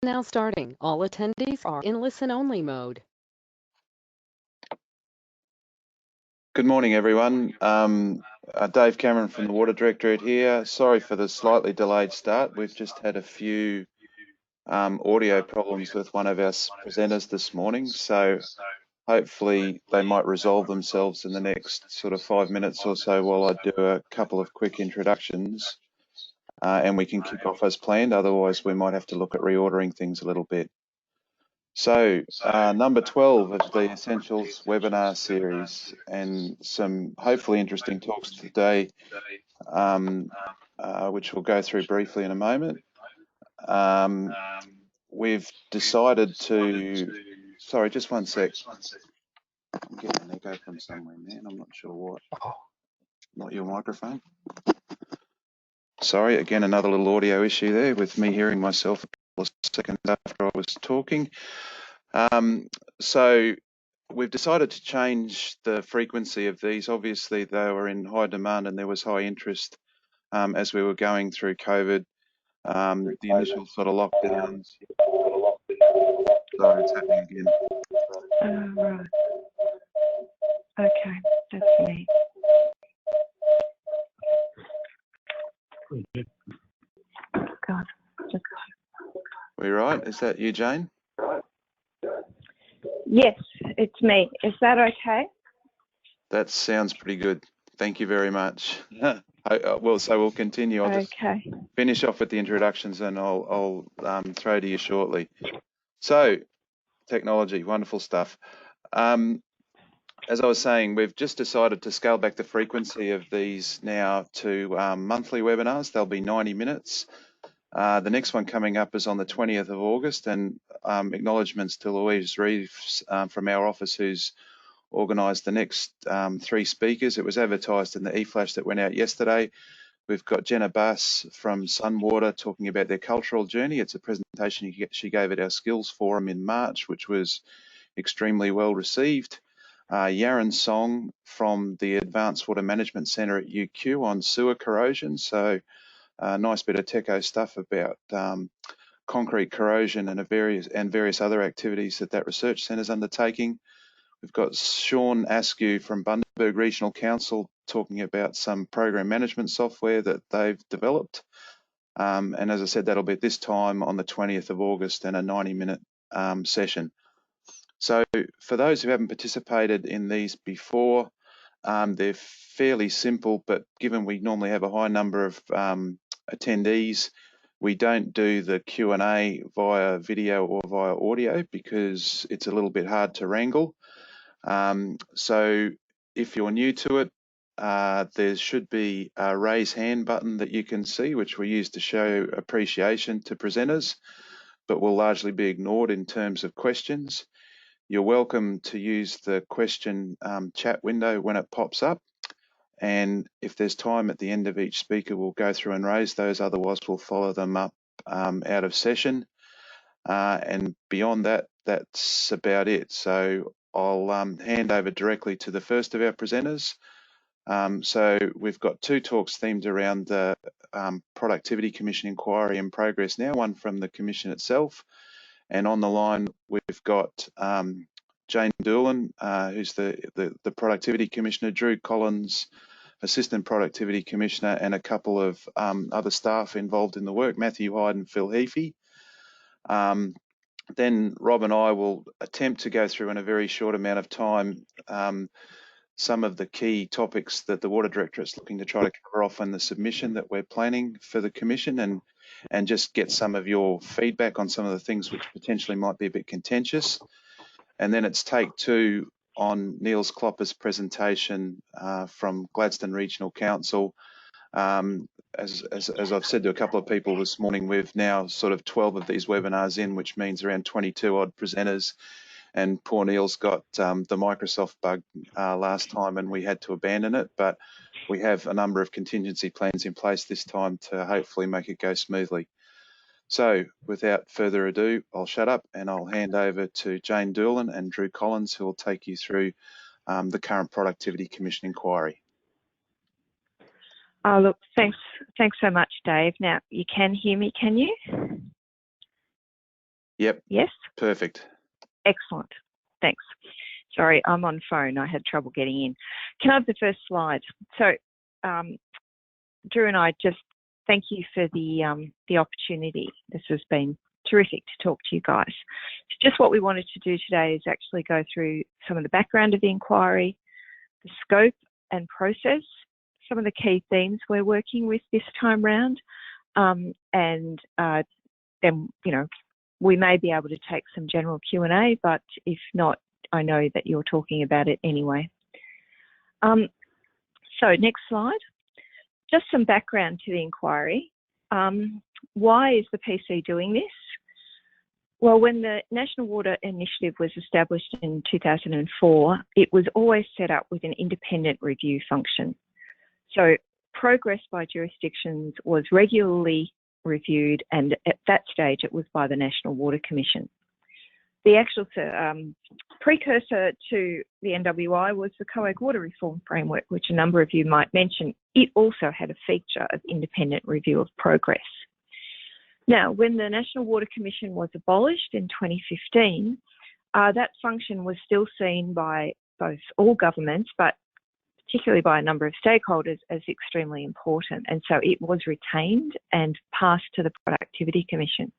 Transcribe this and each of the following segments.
Now starting. All attendees are in listen-only mode. Good morning, everyone. Dave Cameron from the Water Directorate here. Sorry for the slightly delayed start. We've just had a few audio problems with one of our presenters this morning, so hopefully they might resolve themselves in the next sort of 5 minutes or so while I do a couple of quick introductions, and we can kick off as planned. Otherwise, we might have to look at reordering things a little bit. So number 12 of the Essentials webinar series, and some hopefully interesting talks today, which we'll go through briefly in a moment. We've decided to, sorry, just one sec. I'm getting an echo from somewhere, man. I'm not sure what. Not your microphone. Sorry, again, another little audio issue there with me hearing myself a couple of seconds after I was talking. So we've decided to change the frequency of these. Obviously, they were in high demand and there was high interest as we were going through COVID, the initial sort of lockdowns. Sorry, it's happening again. Right. Okay, that's me. God, just... We right? Is that you, Jane? Yes, it's me. Is that okay? That sounds pretty good. Thank you very much. Well, so we'll continue. I'll just finish off with the introductions and I'll throw to you shortly. So, technology, wonderful stuff. As I was saying, we've just decided to scale back the frequency of these now to monthly webinars. They'll be 90 minutes. The next one coming up is on the 20th of August, and acknowledgements to Louise Reeves from our office, who's organised the next 3 speakers. It was advertised in the e-flash that went out yesterday. We've got Jenna Bass from Sunwater talking about their cultural journey. It's a presentation she gave at our skills forum in March, which was extremely well received. Yaron Song from the Advanced Water Management Centre at UQ on sewer corrosion. So a nice bit of techo stuff about concrete corrosion and various other activities that research centre is undertaking. We've got Sean Askew from Bundaberg Regional Council talking about some program management software that they've developed. And as I said, that'll be at this time on the 20th of August and a 90-minute session. So for those who haven't participated in these before, they're fairly simple, but given we normally have a high number of attendees, we don't do the Q&A via video or via audio because it's a little bit hard to wrangle. So if you're new to it, there should be a raise hand button that you can see, which we use to show appreciation to presenters, but will largely be ignored in terms of questions. You're welcome to use the question chat window when it pops up. And if there's time at the end of each speaker, we'll go through and raise those. Otherwise, we'll follow them up out of session. And beyond that, that's about it. So I'll hand over directly to the first of our presenters. So we've got 2 talks themed around the Productivity Commission inquiry in progress now, one from the Commission itself. And on the line, we've got Jane Doolan, who's the Productivity Commissioner, Drew Collins, Assistant Productivity Commissioner, and a couple of other staff involved in the work, Matthew Hyde and Phil Heafy. Then Rob and I will attempt to go through in a very short amount of time some of the key topics that the Water Directorate's looking to try to cover off in the submission that we're planning for the Commission, and just get some of your feedback on some of the things which potentially might be a bit contentious. And then it's take 2 on Neels Kloppers' presentation from Gladstone Regional Council. As I've said to a couple of people this morning, we've now sort of 12 of these webinars in, which means around 22 odd presenters. And poor Neil's got the Microsoft bug last time and we had to abandon it, but we have a number of contingency plans in place this time to hopefully make it go smoothly. So without further ado, I'll shut up and I'll hand over to Jane Doolan and Drew Collins, who will take you through the current Productivity Commission inquiry. Oh, look, thanks so much, Dave. Now, you can hear me, can you? Yep. Yes? Perfect. Excellent. Thanks. Sorry, I'm on phone. I had trouble getting in. Can I have the first slide? So, Drew and I just thank you for the opportunity. This has been terrific to talk to you guys. Just what we wanted to do today is actually go through some of the background of the inquiry, the scope and process, some of the key themes we're working with this time round, and then, you know, we may be able to take some general Q&A, but if not, I know that you're talking about it anyway. So next slide. Just some background to the inquiry. Why is the PC doing this? Well, when the National Water Initiative was established in 2004, it was always set up with an independent review function. So progress by jurisdictions was regularly reviewed, and at that stage it was by the National Water Commission. The actual precursor to the NWI was the COAG Water Reform Framework, which a number of you might mention. It also had a feature of independent review of progress. Now, when the National Water Commission was abolished in 2015, that function was still seen by both all governments, but particularly by a number of stakeholders, as extremely important. And so it was retained and passed to the Productivity Commission.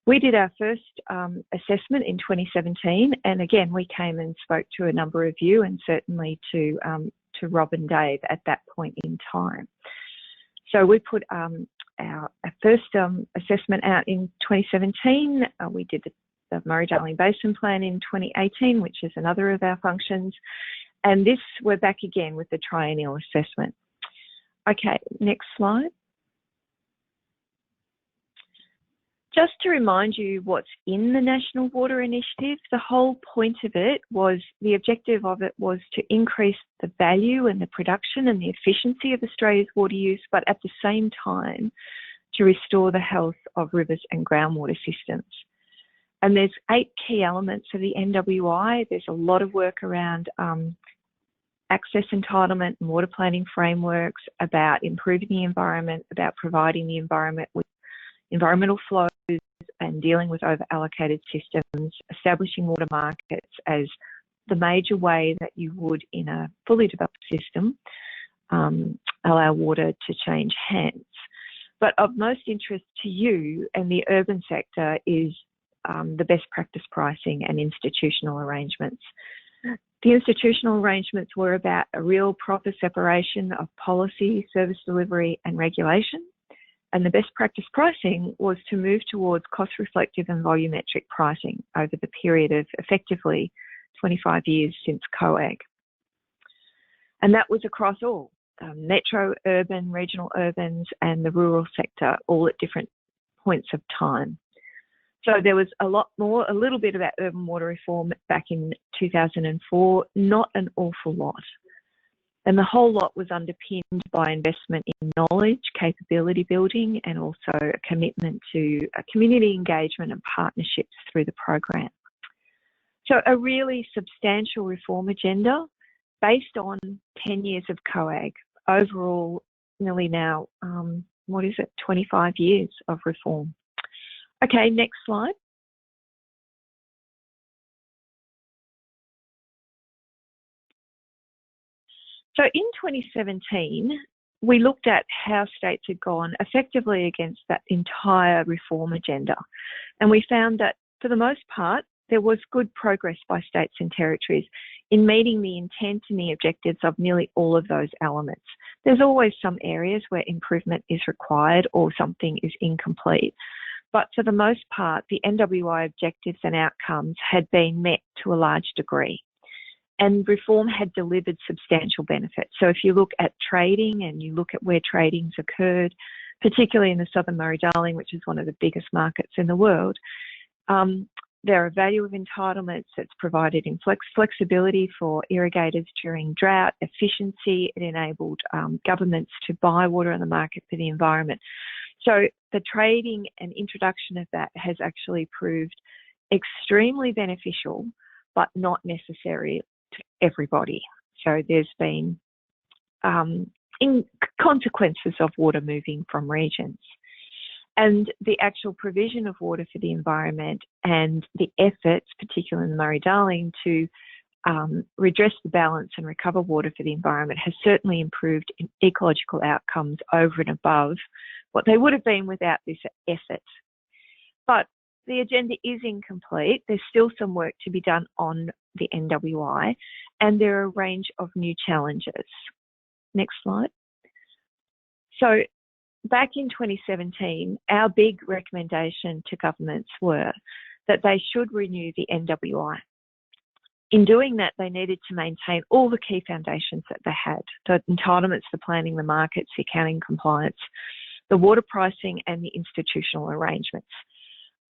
We did our first assessment in 2017, and again, we came and spoke to a number of you, and certainly to Rob and Dave at that point in time. So we put our first assessment out in 2017. We did the Murray-Darling Basin Plan in 2018, which is another of our functions. And this, we're back again with the triennial assessment. Okay, next slide. Just to remind you what's in the National Water Initiative, the whole point of it was, the objective of it was to increase the value and the production and the efficiency of Australia's water use, but at the same time to restore the health of rivers and groundwater systems. And there's 8 key elements of the NWI. There's a lot of work around access entitlement and water planning frameworks, about improving the environment, about providing the environment with environmental flows and dealing with over-allocated systems, establishing water markets as the major way that you would in a fully developed system allow water to change hands. But of most interest to you and the urban sector is the best practice pricing and institutional arrangements. The institutional arrangements were about a real proper separation of policy, service delivery and regulation. And the best practice pricing was to move towards cost-reflective and volumetric pricing over the period of effectively 25 years since COAG. And that was across all, metro, urban, regional urbans and the rural sector, all at different points of time. So there was a little bit about urban water reform back in 2004, not an awful lot. And the whole lot was underpinned by investment in knowledge, capability building, and also a commitment to community engagement and partnerships through the program. So a really substantial reform agenda based on 10 years of COAG. Overall, nearly now, 25 years of reform. Okay, next slide. So in 2017, we looked at how states had gone effectively against that entire reform agenda. And we found that for the most part, there was good progress by states and territories in meeting the intent and the objectives of nearly all of those elements. There's always some areas where improvement is required or something is incomplete. But for the most part, the NWI objectives and outcomes had been met to a large degree. And reform had delivered substantial benefits. So if you look at trading and you look at where trading's occurred, particularly in the Southern Murray-Darling, which is one of the biggest markets in the world, there are value of entitlements that's provided in flexibility for irrigators during drought, efficiency. It enabled governments to buy water on the market for the environment. So the trading and introduction of that has actually proved extremely beneficial, but not necessary to everybody. So there's been consequences of water moving from regions. And the actual provision of water for the environment and the efforts, particularly in the Murray-Darling, to redress the balance and recover water for the environment has certainly improved in ecological outcomes over and above what they would have been without this effort. But the agenda is incomplete. There's still some work to be done on the NWI, and there are a range of new challenges. Next slide. So back in 2017, our big recommendation to governments were that they should renew the NWI. In doing that, they needed to maintain all the key foundations that they had: the entitlements, the planning, the markets, the accounting compliance, the water pricing, and the institutional arrangements.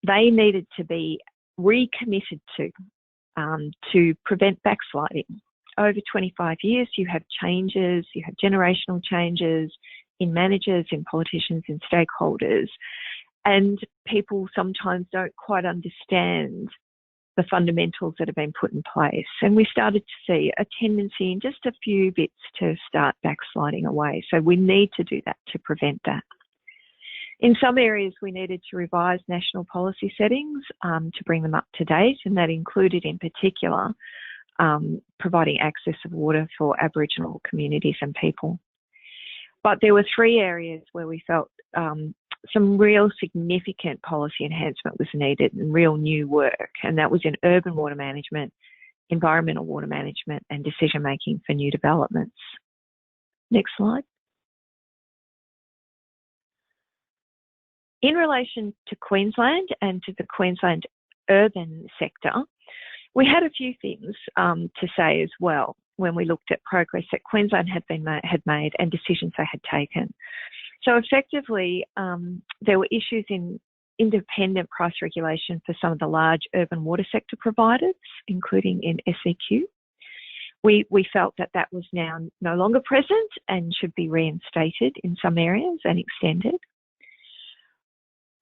They needed to be recommitted to prevent backsliding. Over 25 years, you have changes, you have generational changes in managers, in politicians, in stakeholders, and people sometimes don't quite understand the fundamentals that have been put in place. And we started to see a tendency in just a few bits to start backsliding away. So we need to do that to prevent that. In some areas, we needed to revise national policy settings to bring them up to date, and that included in particular providing access of water for Aboriginal communities and people. But there were three areas where we felt some real significant policy enhancement was needed and real new work, and that was in urban water management, environmental water management, and decision making for new developments. Next slide. In relation to Queensland and to the Queensland urban sector, we had a few things to say as well when we looked at progress that Queensland had made and decisions they had taken. So effectively, there were issues in independent price regulation for some of the large urban water sector providers, including in SEQ. We felt that that was now no longer present and should be reinstated in some areas and extended.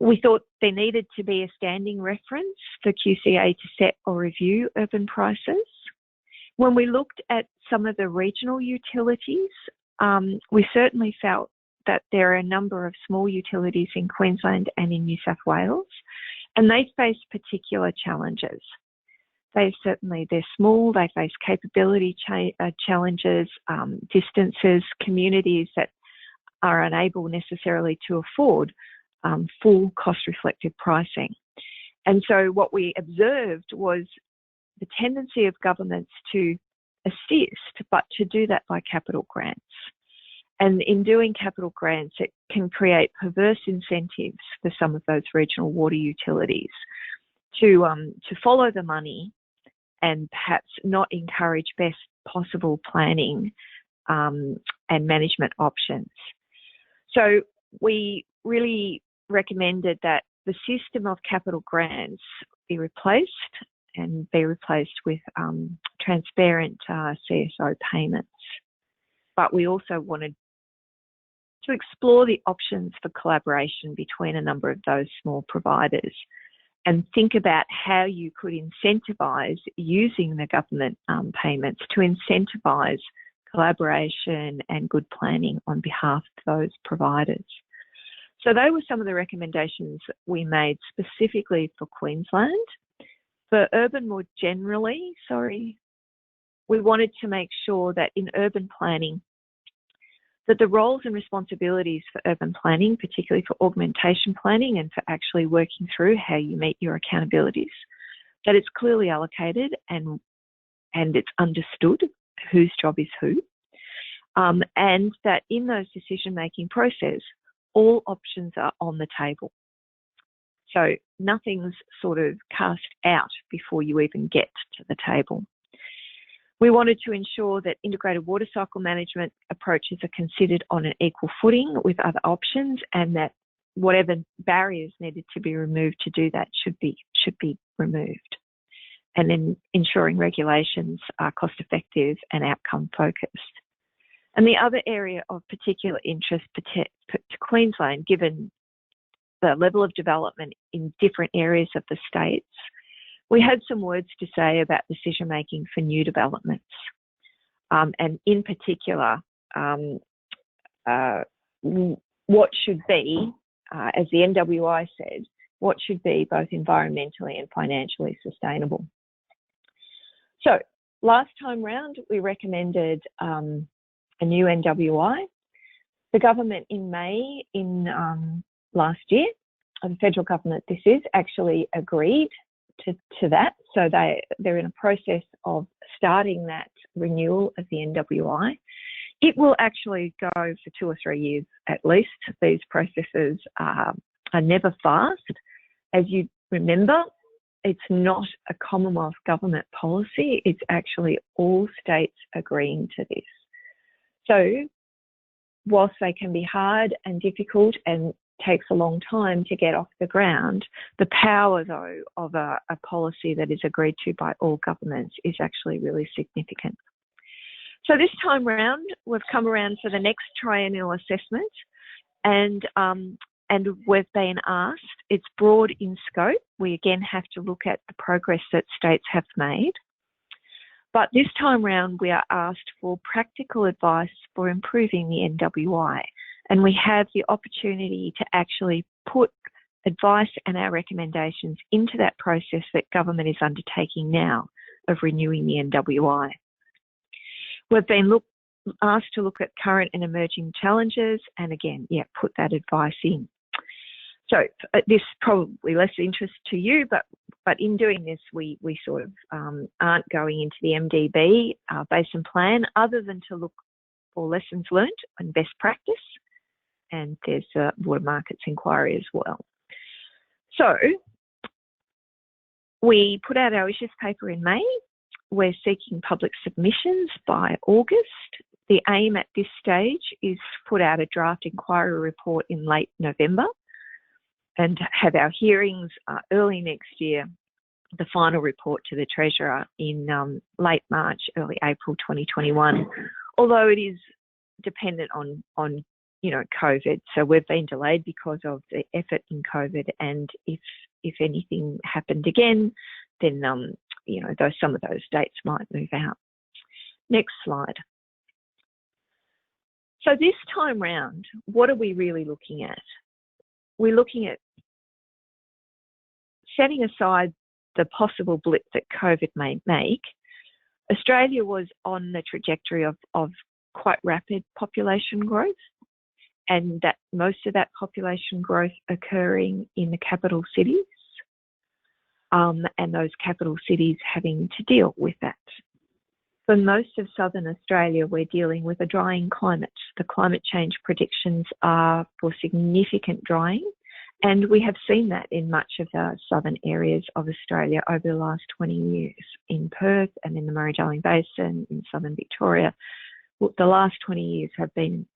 We thought there needed to be a standing reference for QCA to set or review urban prices. When we looked at some of the regional utilities, we certainly felt that there are a number of small utilities in Queensland and in New South Wales, and they face particular challenges. They're small, they face capability challenges, distances, communities that are unable necessarily to afford full cost-reflective pricing. And so what we observed was the tendency of governments to assist, but to do that by capital grants. And in doing capital grants, it can create perverse incentives for some of those regional water utilities to follow the money and perhaps not encourage best possible planning and management options. So we really recommended that the system of capital grants be replaced with transparent CSO payments. But we also wanted to explore the options for collaboration between a number of those small providers and think about how you could incentivise using the government payments to incentivise collaboration and good planning on behalf of those providers. So those were some of the recommendations we made specifically for Queensland. For urban more generally, we wanted to make sure that in urban planning, that the roles and responsibilities for urban planning, particularly for augmentation planning and for actually working through how you meet your accountabilities, that it's clearly allocated and it's understood whose job is who, and that in those decision-making process, all options are on the table. So nothing's sort of cast out before you even get to the table. We wanted to ensure that integrated water cycle management approaches are considered on an equal footing with other options, and that whatever barriers needed to be removed to do that should be removed. And then ensuring regulations are cost effective and outcome focused. And the other area of particular interest to Queensland, given the level of development in different areas of the states, we had some words to say about decision making for new developments, and in particular, what should be as the NWI said, what should be both environmentally and financially sustainable. So last time round, we recommended a new NWI. The government in May last year, the federal government this is, actually agreed to that. So they're in a process of starting that renewal of the NWI. It will actually go for 2 or 3 years at least. These processes are never fast. As you remember, it's not a Commonwealth government policy. It's actually all states agreeing to this. So whilst they can be hard and difficult and takes a long time to get off the ground, the power, though, of a policy that is agreed to by all governments is actually really significant. So this time round, we've come around for the next triennial assessment, and we've been asked, it's broad in scope. We again have to look at the progress that states have made. But this time round, we are asked for practical advice for improving the NWI. And we have the opportunity to actually put advice and our recommendations into that process that government is undertaking now of renewing the NWI. We've been asked to look at current and emerging challenges and again, put that advice in. So this is probably less interest to you, but in doing this, we sort of aren't going into the MDB basin plan other than to look for lessons learned and best practice. And there's a water markets inquiry as well. So we put out our issues paper in May. We're seeking public submissions by August. The aim at this stage is to put out a draft inquiry report in late November and have our hearings early next year, the final report to the Treasurer in late March, early April 2021, although it is dependent on COVID. So we've been delayed because of the effort in COVID, and if anything happened again, then some of those dates might move out. Next slide. So this time round, what are we really looking at? We're looking at setting aside the possible blip that COVID may make. Australia was on the trajectory of quite rapid population growth, and that most of that population growth occurring in the capital cities, and those capital cities having to deal with that. For most of southern Australia, we're dealing with a drying climate. The climate change predictions are for significant drying, and we have seen that in much of the southern areas of Australia over the last 20 years. In Perth and in the Murray-Darling Basin, in southern Victoria, the last 20 years have been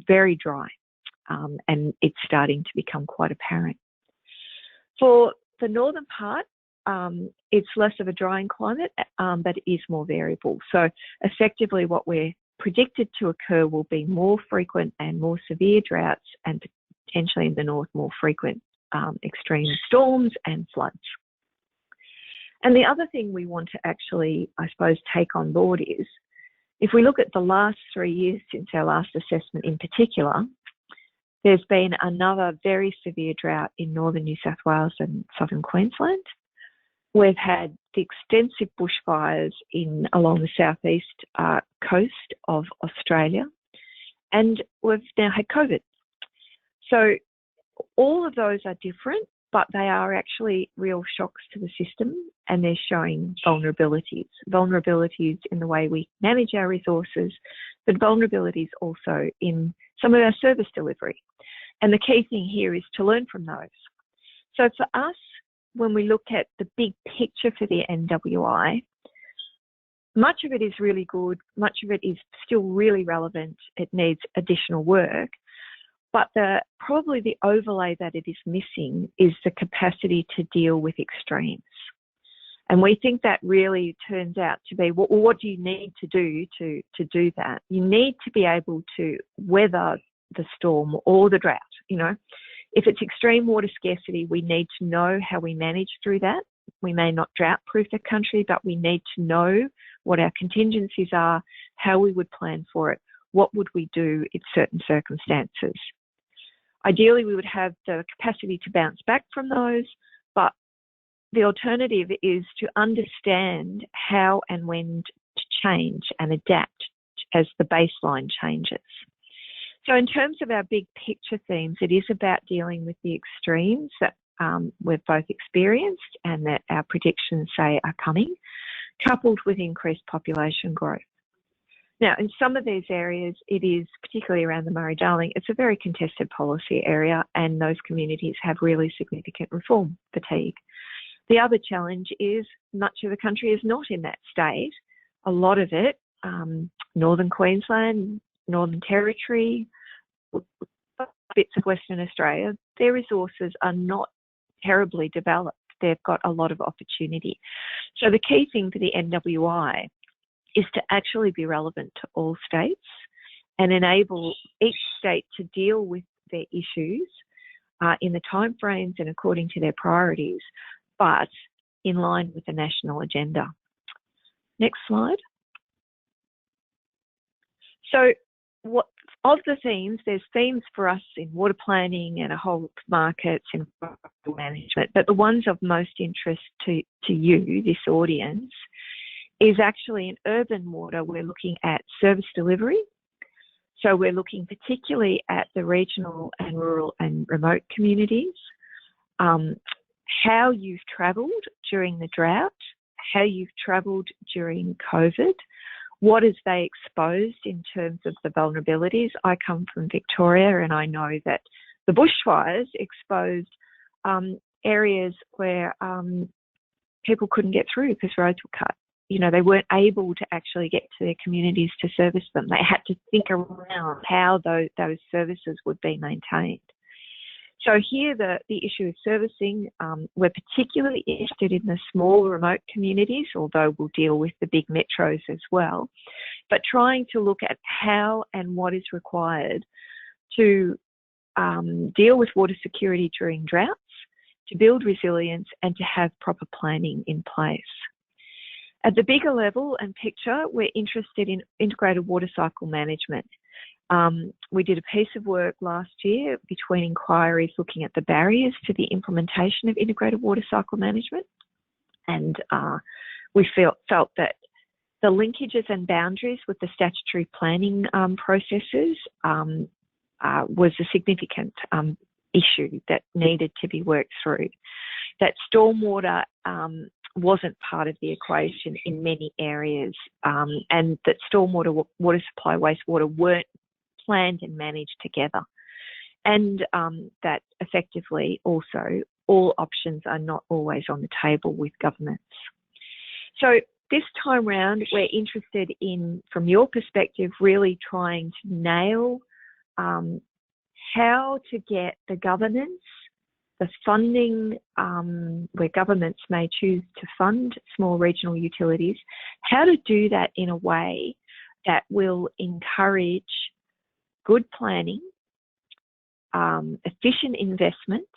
very dry, and it's starting to become quite apparent. For the northern part, it's less of a drying climate, but it is more variable. So effectively what we're predicted to occur will be more frequent and more severe droughts, and potentially in the north, more frequent extreme storms and floods. And the other thing we want to actually, I suppose, take on board is, if we look at the last 3 years since our last assessment in particular, there's been another very severe drought in northern New South Wales and southern Queensland. We've had the extensive bushfires along the southeast coast of Australia, and we've now had COVID. So all of those are different, but they are actually real shocks to the system, and they're showing vulnerabilities. Vulnerabilities in the way we manage our resources, but vulnerabilities also in some of our service delivery. And the key thing here is to learn from those. So for us, when we look at the big picture for the NWI, much of it is really good, much of it is still really relevant, it needs additional work, but probably the overlay that it is missing is the capacity to deal with extremes. And we think that really turns out to be, well, what do you need to do to do that? You need to be able to weather the storm or the drought. If it's extreme water scarcity, we need to know how we manage through that. We may not drought-proof the country, but we need to know what our contingencies are, how we would plan for it, what would we do in certain circumstances. Ideally, we would have the capacity to bounce back from those, but the alternative is to understand how and when to change and adapt as the baseline changes. So in terms of our big picture themes, it is about dealing with the extremes that we've both experienced and that our predictions say are coming, coupled with increased population growth. Now, in some of these areas, it is, particularly around the Murray-Darling, it's a very contested policy area, and those communities have really significant reform fatigue. The other challenge is much of the country is not in that state. A lot of it, Northern Queensland, Northern Territory, bits of Western Australia, their resources are not terribly developed. They've got a lot of opportunity. So the key thing for the NWI is to actually be relevant to all states and enable each state to deal with their issues in the timeframes and according to their priorities, but in line with the national agenda. Next slide. So of the themes, there's themes for us in water planning and a whole markets and environmental management, but the ones of most interest to you, this audience, is actually in urban water. We're looking at service delivery. So we're looking particularly at the regional and rural and remote communities, how you've travelled during the drought, how you've travelled during COVID, what is they exposed in terms of the vulnerabilities. I come from Victoria and I know that the bushfires exposed areas where people couldn't get through because roads were cut. You know, they weren't able to actually get to their communities to service them. They had to think around how those services would be maintained. So here the issue of servicing, we're particularly interested in the small remote communities, although we'll deal with the big metros as well, but trying to look at how and what is required to deal with water security during droughts, to build resilience and to have proper planning in place. At the bigger level and picture, we're interested in integrated water cycle management. We did a piece of work last year between inquiries looking at the barriers to the implementation of integrated water cycle management, and we felt that the linkages and boundaries with the statutory planning processes was a significant issue that needed to be worked through. That stormwater wasn't part of the equation in many areas, and that stormwater, water supply, wastewater weren't planned and managed together, and that effectively also all options are not always on the table with governments. So this time round, we're interested in, from your perspective, really trying to nail how to get the governance, the funding, where governments may choose to fund small regional utilities, how to do that in a way that will encourage good planning, efficient investment,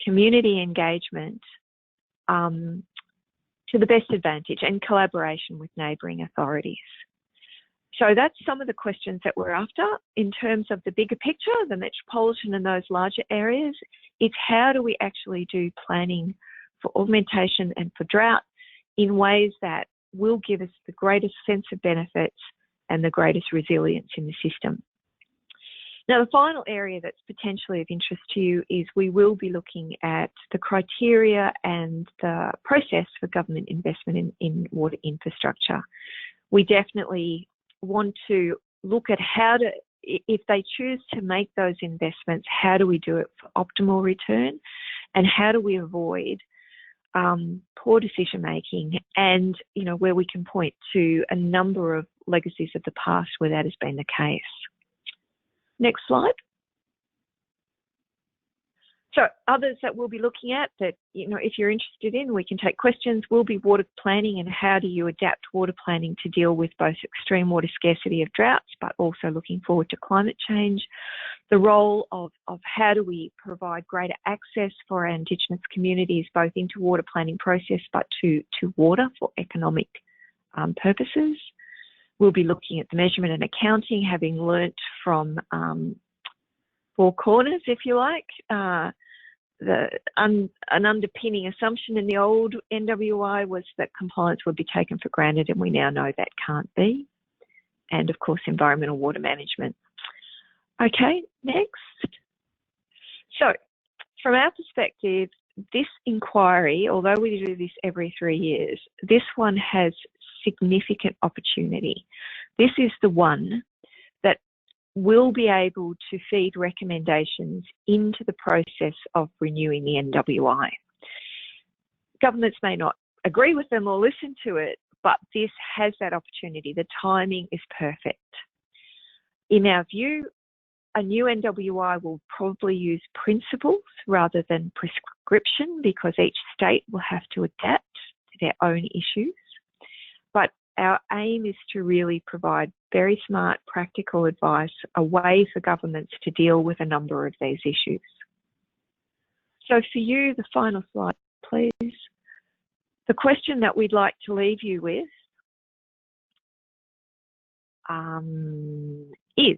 community engagement to the best advantage, and collaboration with neighbouring authorities. So that's some of the questions that we're after. In terms of the bigger picture, the metropolitan and those larger areas, it's how do we actually do planning for augmentation and for drought in ways that will give us the greatest sense of benefits and the greatest resilience in the system. Now, the final area that's potentially of interest to you is we will be looking at the criteria and the process for government investment in water infrastructure. We definitely want to look at how to, if they choose to make those investments, how do we do it for optimal return, and how do we avoid poor decision making, and where we can point to a number of legacies of the past where that has been the case. Next slide. So others that we'll be looking at that, if you're interested in, we can take questions, will be water planning and how do you adapt water planning to deal with both extreme water scarcity of droughts, but also looking forward to climate change. The role of how do we provide greater access for our Indigenous communities, both into water planning process, but to water for economic purposes. We'll be looking at the measurement and accounting, having learnt from four corners, if you like. An underpinning assumption in the old NWI was that compliance would be taken for granted, and we now know that can't be. And of course, environmental water management. Okay, next. So, from our perspective, this inquiry, although we do this every 3 years, this one has significant opportunity. This is the one that will be able to feed recommendations into the process of renewing the NWI. Governments may not agree with them or listen to it, but this has that opportunity. The timing is perfect. In our view, a new NWI will probably use principles rather than prescription, because each state will have to adapt to their own issues. But our aim is to really provide very smart, practical advice, a way for governments to deal with a number of these issues. So for you, the final slide, please. The question that we'd like to leave you with is,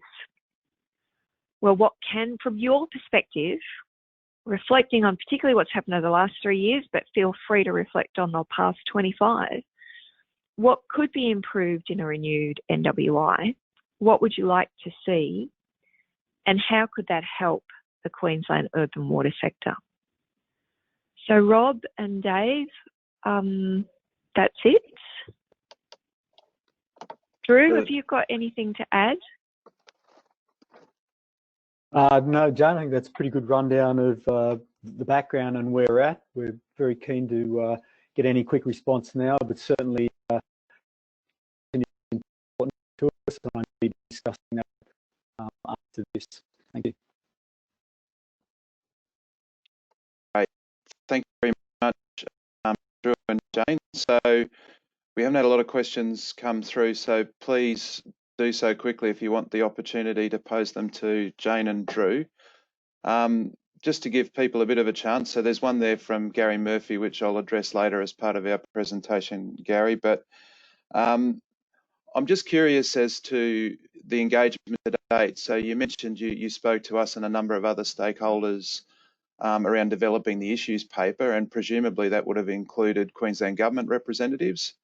well, what can, from your perspective, reflecting on particularly what's happened over the last 3 years, but feel free to reflect on the past 25, what could be improved in a renewed NWI? What would you like to see? And how could that help the Queensland urban water sector? So Rob and Dave, that's it. Drew, have you got anything to add? No, Jane, I think that's a pretty good rundown of the background and where we're at. We're very keen to get any quick response now, but certainly important to us, and I'll be discussing that after this. Thank you. Great. Thank you very much, Drew and Jane. So we haven't had a lot of questions come through, so please do so quickly if you want the opportunity to pose them to Jane and Drew. Just to give people a bit of a chance, so there's one there from Gary Murphy, which I'll address later as part of our presentation, Gary, but I'm just curious as to the engagement to date. So you mentioned you spoke to us and a number of other stakeholders around developing the issues paper, and presumably that would have included Queensland Government representatives.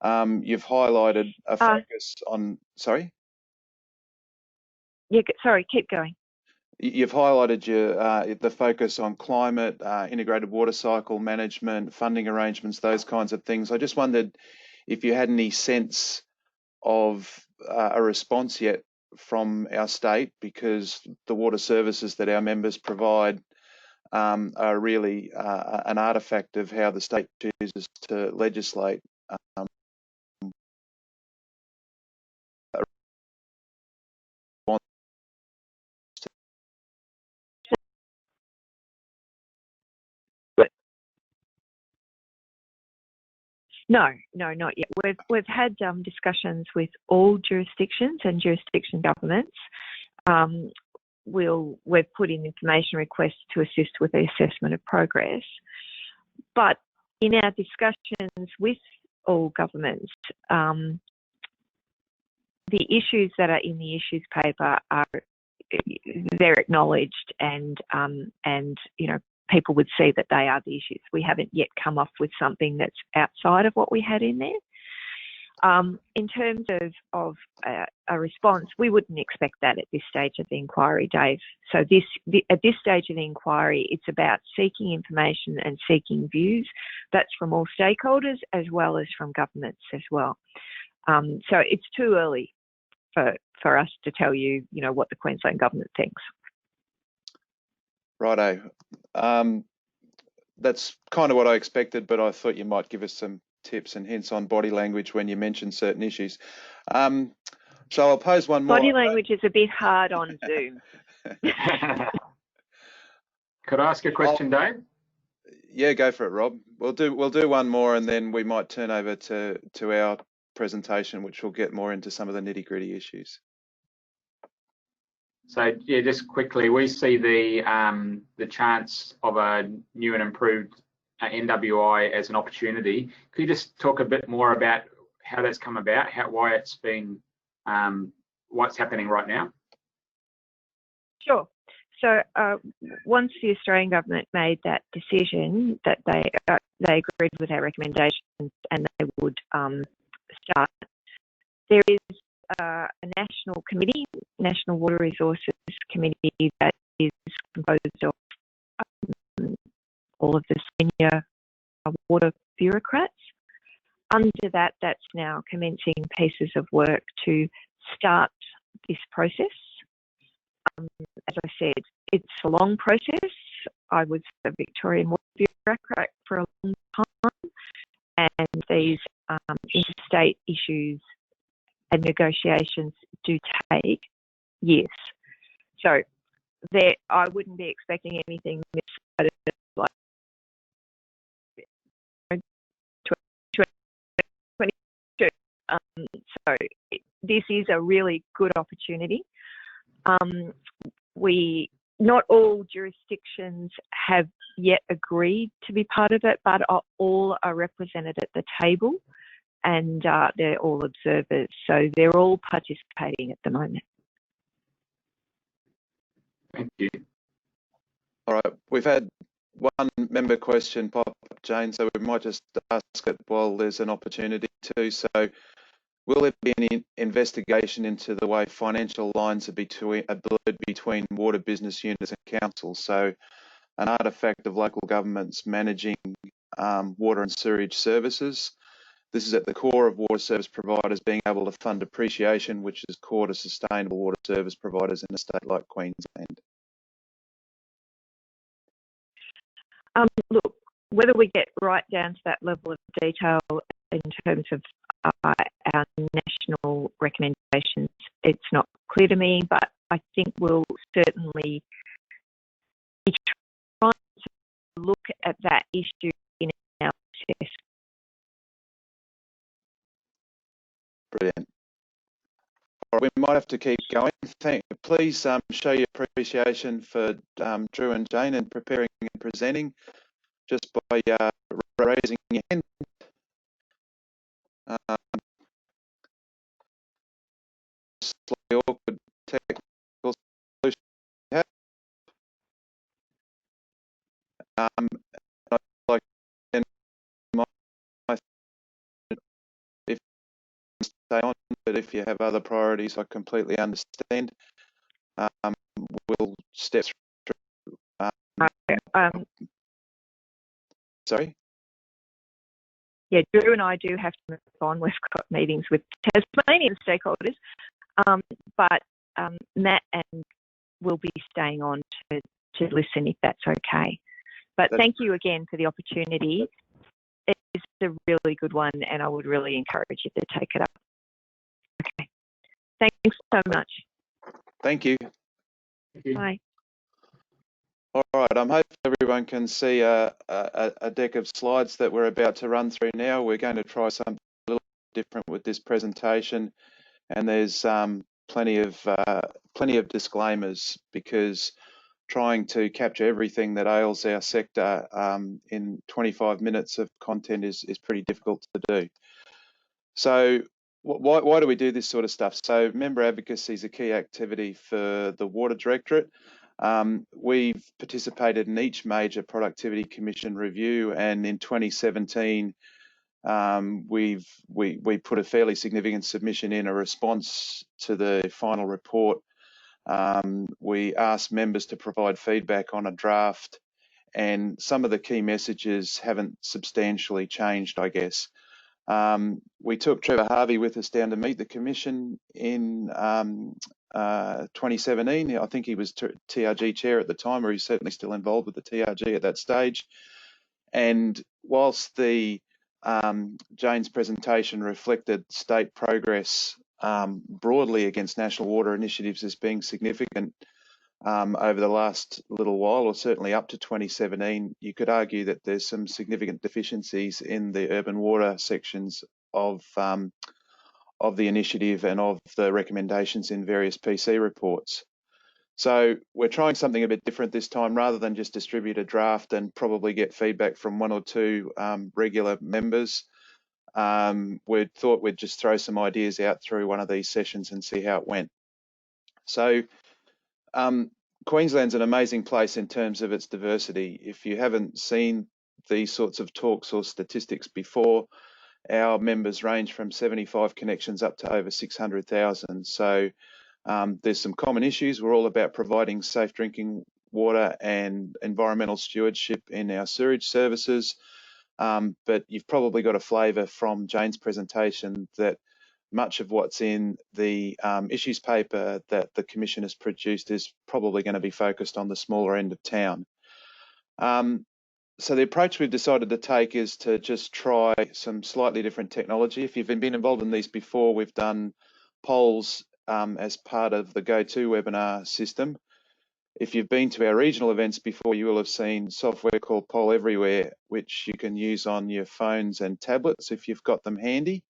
You've highlighted a focus on, sorry? Yeah, sorry, keep going. You've highlighted the focus on climate, integrated water cycle management, funding arrangements, those kinds of things. I just wondered if you had any sense of a response yet from our state, because the water services that our members provide are really an artefact of how the state chooses to legislate. No, not yet. We've had discussions with all jurisdictions and jurisdiction governments. We've put in information requests to assist with the assessment of progress. But in our discussions with all governments, the issues that are in the issues paper they're acknowledged, and you know, people would see that they are the issues. We haven't yet come up with something that's outside of what we had in there. In terms of a response, we wouldn't expect that at this stage of the inquiry, Dave. So at this stage of the inquiry, it's about seeking information and seeking views. That's from all stakeholders as well as from governments as well. So it's too early for us to tell you, you know, what the Queensland Government thinks. Righto. That's kind of what I expected, but I thought you might give us some tips and hints on body language when you mention certain issues. So I'll pose one more. Body language is a bit hard on Zoom. Could I ask a question, Dave? Yeah, go for it, Rob. We'll do one more, and then we might turn over to our presentation, which will get more into some of the nitty-gritty issues. So yeah, just quickly, we see the chance of a new and improved NWI as an opportunity. Could you just talk a bit more about how that's come about, why it's been, what's happening right now? Sure. So once the Australian government made that decision that they agreed with our recommendations and they would start, there is a national committee, National Water Resources Committee, that is composed of all of the senior water bureaucrats. Under that, that's now commencing pieces of work to start this process. As I said, it's a long process. I was a Victorian water bureaucrat for a long time, and these interstate issues and negotiations do take years. So I wouldn't be expecting anything this side of like 2022. So this is a really good opportunity. Not all jurisdictions have yet agreed to be part of it, but all are represented at the table, and they're all observers. So they're all participating at the moment. Thank you. All right, we've had one member question pop up, Jane, so we might just ask it while there's an opportunity to. So, will there be any investigation into the way financial lines are blurred between water business units and councils? So, an artefact of local governments managing water and sewerage services. This is at the core of water service providers being able to fund depreciation, which is core to sustainable water service providers in a state like Queensland. Look, whether we get right down to that level of detail in terms of our national recommendations, it's not clear to me, but I think we'll certainly be trying to look at that issue in our assessment. Brilliant. All right, we might have to keep going. Please show your appreciation for Drew and Jane in preparing and presenting just by raising your hand. Slightly awkward technical solution. I'd like to end if you stay on, but if you have other priorities, I completely understand. We'll step through. Sorry? Yeah, Drew and I do have to move on. We've got meetings with Tasmanian stakeholders, but Matt and will be staying on to listen if that's okay. But thank you again for the opportunity. It's a really good one, and I would really encourage you to take it up. Okay. Thanks so much. Thank you. Bye. All right, I'm hoping everyone can see a deck of slides that we're about to run through now. We're going to try something a little different with this presentation, and there's plenty of disclaimers, because trying to capture everything that ails our sector in 25 minutes of content is pretty difficult to do. So why do we do this sort of stuff? So member advocacy is a key activity for the Water Directorate. We've participated in each major productivity commission review, and in 2017 we put a fairly significant submission in a response to the final report. We asked members to provide feedback on a draft, and some of the key messages haven't substantially changed, I guess. We took Trevor Harvey with us down to meet the Commission in 2017. I think he was TRG chair at the time, or he's certainly still involved with the TRG at that stage. And whilst the Jane's presentation reflected state progress broadly against national water initiatives as being significant over the last little while, or certainly up to 2017, you could argue that there's some significant deficiencies in the urban water sections of the initiative and of the recommendations in various PC reports. So we're trying something a bit different this time. Rather than just distribute a draft and probably get feedback from one or two regular members, we thought we'd just throw some ideas out through one of these sessions and see how it went. So Queensland's an amazing place in terms of its diversity. If you haven't seen these sorts of talks or statistics before, our members range from 75 connections up to over 600,000. So there's some common issues. We're all about providing safe drinking water and environmental stewardship in our sewage services. But you've probably got a flavour from Jane's presentation that much of what's in the issues paper that the Commission has produced is probably going to be focused on the smaller end of town. So the approach we've decided to take is to just try some slightly different technology. If you've been involved in these before, we've done polls as part of the GoTo webinar system. If you've been to our regional events before, you will have seen software called Poll Everywhere, which you can use on your phones and tablets if you've got them handy.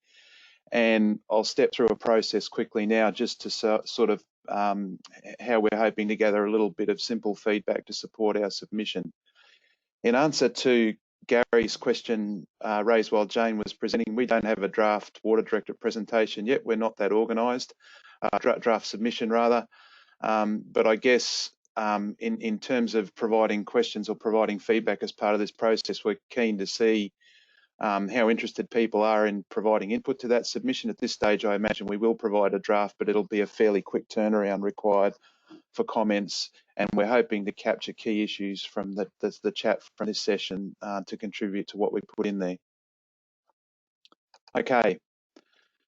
And I'll step through a process quickly now just to sort of how we're hoping to gather a little bit of simple feedback to support our submission. In answer to Gary's question raised while Jane was presenting, we don't have a draft water director presentation yet. We're not that organised, draft submission rather. But I guess in terms of providing questions or providing feedback as part of this process, we're keen to see how interested people are in providing input to that submission. At this stage, I imagine we will provide a draft, but it'll be a fairly quick turnaround required for comments, and we're hoping to capture key issues from the chat from this session to contribute to what we put in there. Okay,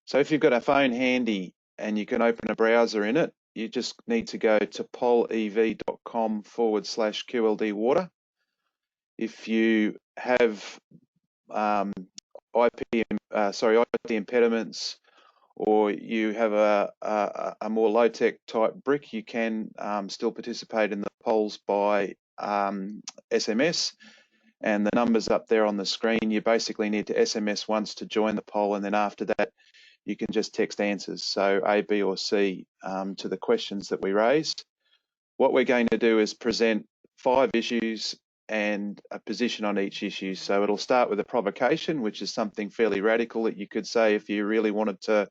so if you've got a phone handy and you can open a browser in it, you just need to go to pollev.com/qldwater. If you have IT impediments, or you have a more low-tech type brick, you can still participate in the polls by SMS, and the numbers up there on the screen. You basically need to SMS once to join the poll, and then after that you can just text answers, so A, B or C, to the questions that we raised. What we're going to do is present 5 issues and a position on each issue. So it'll start with a provocation, which is something fairly radical that you could say if you really wanted to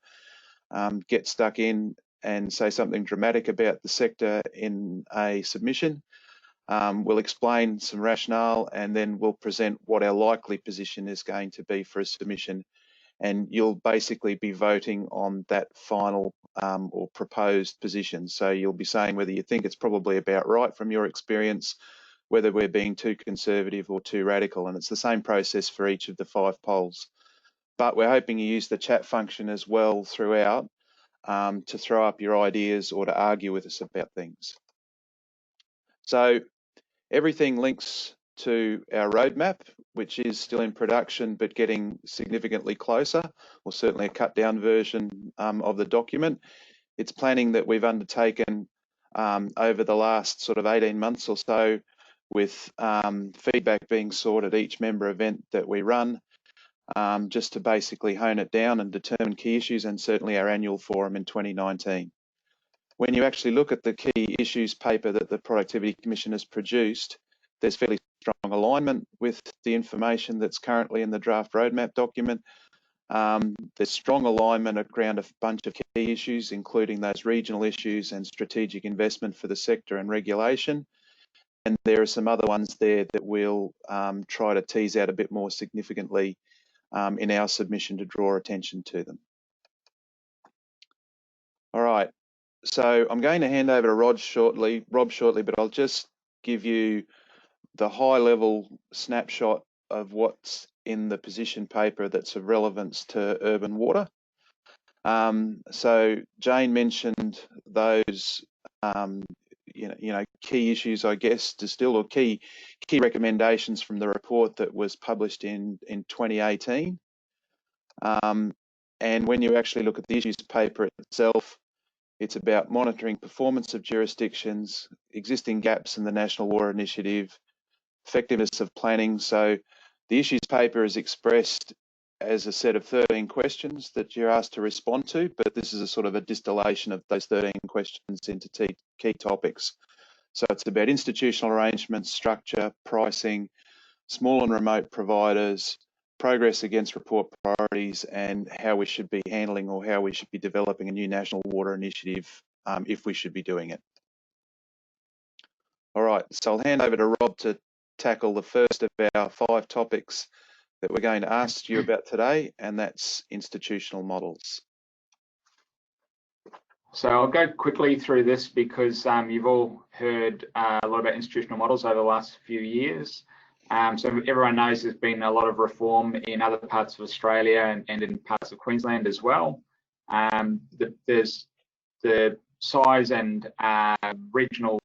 get stuck in and say something dramatic about the sector in a submission. We'll explain some rationale, and then we'll present what our likely position is going to be for a submission. And you'll basically be voting on that final or proposed position. So you'll be saying whether you think it's probably about right from your experience, whether we're being too conservative or too radical. And it's the same process for each of the 5 polls. But we're hoping you use the chat function as well throughout to throw up your ideas or to argue with us about things. So everything links to our roadmap, which is still in production but getting significantly closer, or certainly a cut down version of the document. It's planning that we've undertaken over the last sort of 18 months or so, with feedback being sought at each member event that we run, just to basically hone it down and determine key issues, and certainly our annual forum in 2019. When you actually look at the key issues paper that the Productivity Commission has produced, there's fairly strong alignment with the information that's currently in the draft roadmap document. There's strong alignment around a bunch of key issues, including those regional issues and strategic investment for the sector and regulation. And there are some other ones there that we'll try to tease out a bit more significantly in our submission to draw attention to them. All right, so I'm going to hand over to Rob shortly, but I'll just give you the high-level snapshot of what's in the position paper that's of relevance to urban water. So Jane mentioned those, key issues, I guess, or key recommendations from the report that was published in 2018. And when you actually look at the issues paper itself, it's about monitoring performance of jurisdictions, existing gaps in the National Water Initiative, effectiveness of planning. So the issues paper is expressed as a set of 13 questions that you're asked to respond to, but this is a sort of a distillation of those 13 questions into key topics. So it's about institutional arrangements, structure, pricing, small and remote providers, progress against report priorities, and how we should be handling or how we should be developing a new national water initiative if we should be doing it. All right, so I'll hand over to Rob to tackle the first of our 5 topics that we're going to ask you about today, and that's institutional models. So I'll go quickly through this because you've all heard a lot about institutional models over the last few years. So everyone knows there's been a lot of reform in other parts of Australia and in parts of Queensland as well. There's the size and regional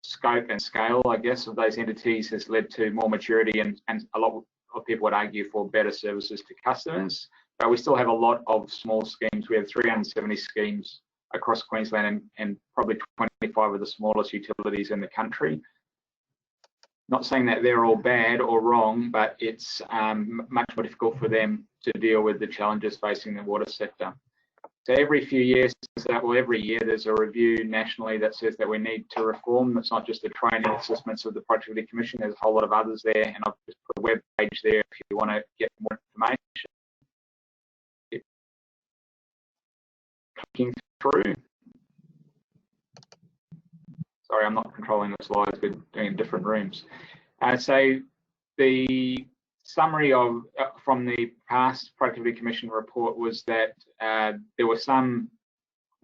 scope and scale, I guess, of those entities has led to more maturity and a lot of people would argue for better services to customers. But we still have a lot of small schemes. We have 370 schemes across Queensland and probably 25 of the smallest utilities in the country. Not saying that they're all bad or wrong, but it's much more difficult for them to deal with the challenges facing the water sector. So every few years, well, every year there's a review nationally that says that we need to reform. It's not just the training assessments of the Productivity Commission. There's a whole lot of others there, and I've just put a web page there if you want to get more information. Clicking through. Sorry, I'm not controlling the slides. We're doing in different rooms. So the summary of from the past Productivity Commission report was that there was some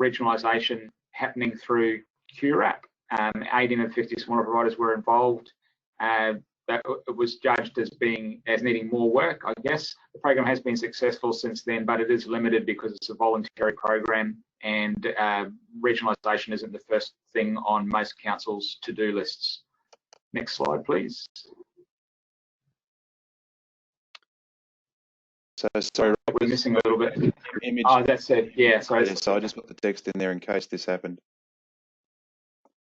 regionalisation happening through QRAP. 18 of 50 smaller providers were involved. That it was judged as needing more work, I guess. The program has been successful since then, but it is limited because it's a voluntary program, and regionalisation isn't the first thing on most councils' to-do lists. Next slide, please. So sorry, Rob, we're missing a little bit. Image. Oh, that's it. Yeah, sorry. Yeah, so I just put the text in there in case this happened.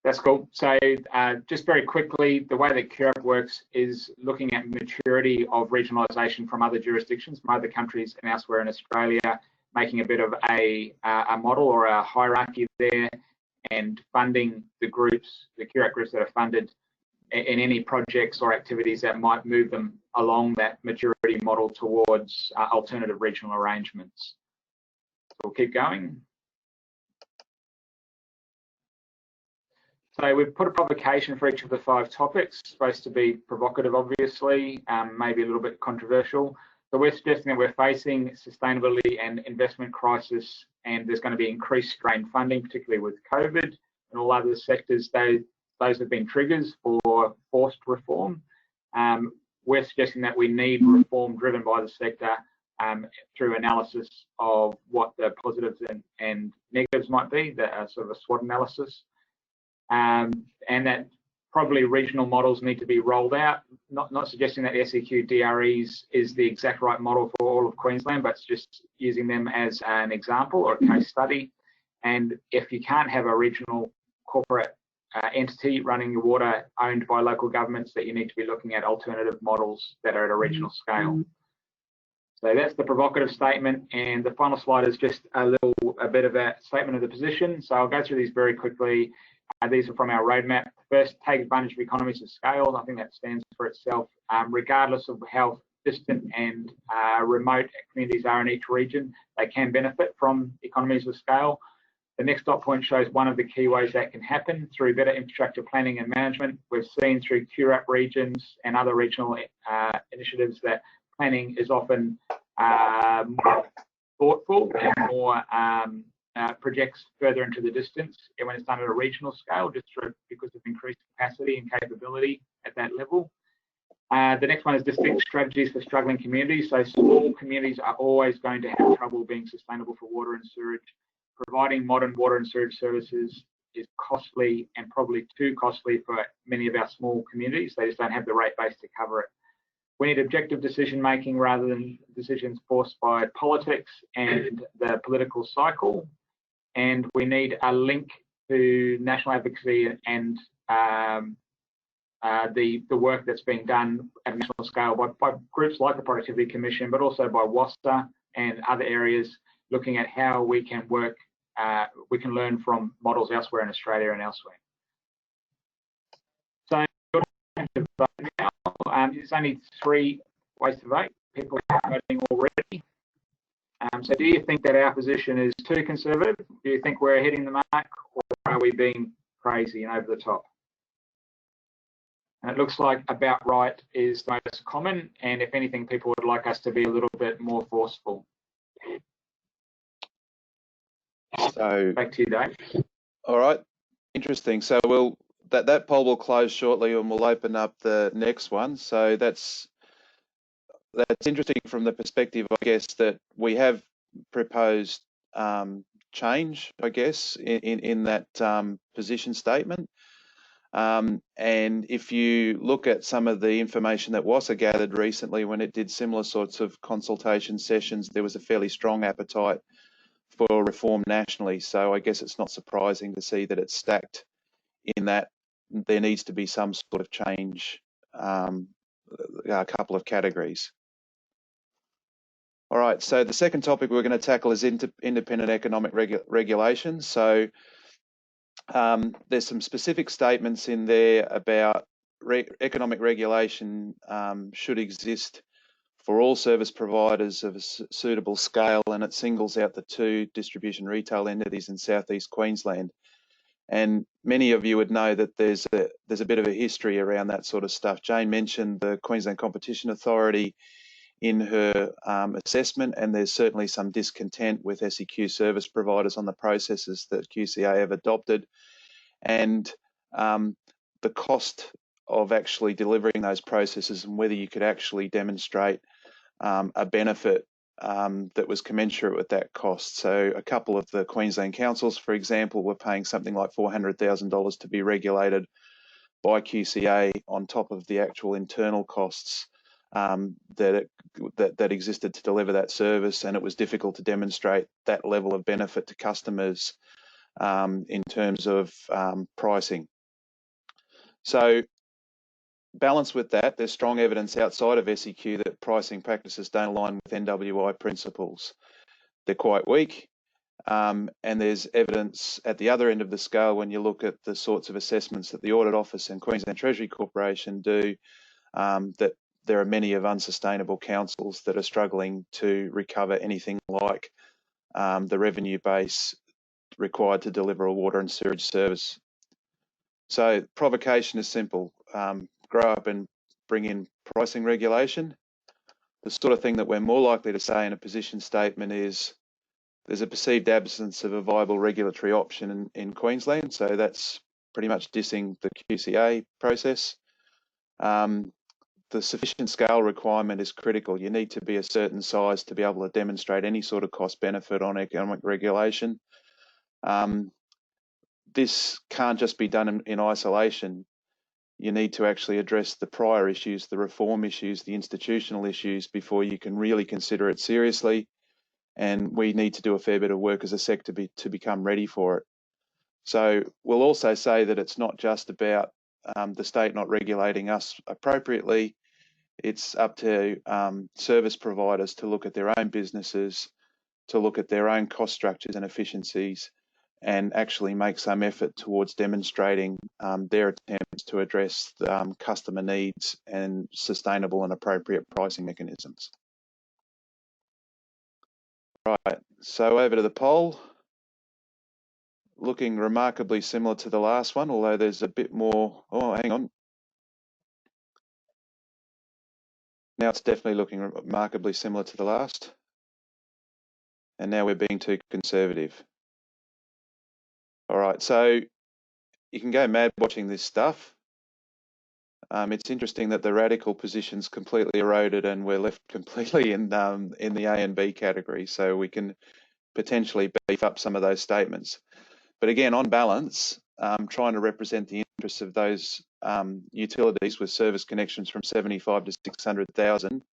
That's cool. So just very quickly, the way that QRAP works is looking at maturity of regionalisation from other jurisdictions, from other countries and elsewhere in Australia, making a bit of a model or a hierarchy there, and funding the groups, the QRAP groups that are funded in any projects or activities that might move them along that maturity model towards alternative regional arrangements. So we'll keep going. So we've put a provocation for each of the 5 topics, supposed to be provocative, obviously, maybe a little bit controversial. So we're suggesting that we're facing sustainability and investment crisis, and there's going to be increased strain funding, particularly with COVID and all other sectors. Those have been triggers for forced reform. We're suggesting that we need reform driven by the sector through analysis of what the positives and negatives might be, that sort of a SWOT analysis. And that probably regional models need to be rolled out. Not suggesting that the SEQ DREs is the exact right model for all of Queensland, but just using them as an example or a case study. And if you can't have a regional corporate entity running your water owned by local governments, that you need to be looking at alternative models that are at a regional scale. So that's the provocative statement, and the final slide is just a bit of a statement of the position. So I'll go through these very quickly. These are from our roadmap. First, take advantage of economies of scale. I think that stands for itself. Regardless of how distant and remote communities are in each region, they can benefit from economies of scale. The next dot point shows one of the key ways that can happen through better infrastructure planning and management. We've seen through QRAP regions and other regional initiatives that planning is often more thoughtful and more projects further into the distance when it's done at a regional scale, just because of increased capacity and capability at that level. The next one is distinct strategies for struggling communities. So small communities are always going to have trouble being sustainable for water and sewage. Providing modern water and sewage services is costly, and probably too costly for many of our small communities. They just don't have the rate base to cover it. We need objective decision making rather than decisions forced by politics and the political cycle. And we need a link to national advocacy and the work that's being done at a national scale by groups like the Productivity Commission, but also by WASTA and other areas, looking at how we can work, we can learn from models elsewhere in Australia and elsewhere. So to vote now, there's only 3 ways to vote. People are voting already. So do you think that our position is too conservative? Do you think we're hitting the mark, or are we being crazy and over the top? And it looks like about right is the most common, and if anything, people would like us to be a little bit more forceful. So back to you, Dave. All right, interesting. So that poll will close shortly, and we'll open up the next one. So that's interesting from the perspective, I guess, that we have proposed change, I guess, in that position statement. And if you look at some of the information that WASA gathered recently when it did similar sorts of consultation sessions, there was a fairly strong appetite for reform nationally. So I guess it's not surprising to see that it's stacked in that there needs to be some sort of change, a couple of categories. All right, so the second topic we're going to tackle is independent economic regulation. So there's some specific statements in there about economic regulation should exist for all service providers of a suitable scale, and it singles out the 2 distribution retail entities in southeast Queensland. And many of you would know that there's a bit of a history around that sort of stuff. Jane mentioned the Queensland Competition Authority in her assessment, and there's certainly some discontent with SEQ service providers on the processes that QCA have adopted. And the cost of actually delivering those processes and whether you could actually demonstrate a benefit that was commensurate with that cost. So a couple of the Queensland councils, for example, were paying something like $400,000 to be regulated by QCA on top of the actual internal costs that existed to deliver that service, and it was difficult to demonstrate that level of benefit to customers in terms of pricing. So balanced with that, there's strong evidence outside of SEQ that pricing practices don't align with NWI principles. They're quite weak, and there's evidence at the other end of the scale when you look at the sorts of assessments that the Audit Office and Queensland Treasury Corporation do, that there are many of unsustainable councils that are struggling to recover anything like the revenue base required to deliver a water and sewage service. So provocation is simple. Grow up and bring in pricing regulation. The sort of thing that we're more likely to say in a position statement is there's a perceived absence of a viable regulatory option in Queensland. So that's pretty much dissing the QCA process. The sufficient scale requirement is critical. You need to be a certain size to be able to demonstrate any sort of cost benefit on economic regulation. This can't just be done in isolation. You need to actually address the prior issues, the reform issues, the institutional issues before you can really consider it seriously. And we need to do a fair bit of work as a sector to become ready for it. So we'll also say that it's not just about the state not regulating us appropriately. It's up to service providers to look at their own businesses, to look at their own cost structures and efficiencies, and actually make some effort towards demonstrating their attempts to address customer needs and sustainable and appropriate pricing mechanisms. Right, so over to the poll. Looking remarkably similar to the last one, although there's a bit more. Oh, hang on. Now it's definitely looking remarkably similar to the last. And now we're being too conservative. All right, so you can go mad watching this stuff. It's interesting that the radical position's completely eroded and we're left completely in the A and B category, so we can potentially beef up some of those statements. But again, on balance, trying to represent the interests of those utilities with service connections from 75 to 600,000,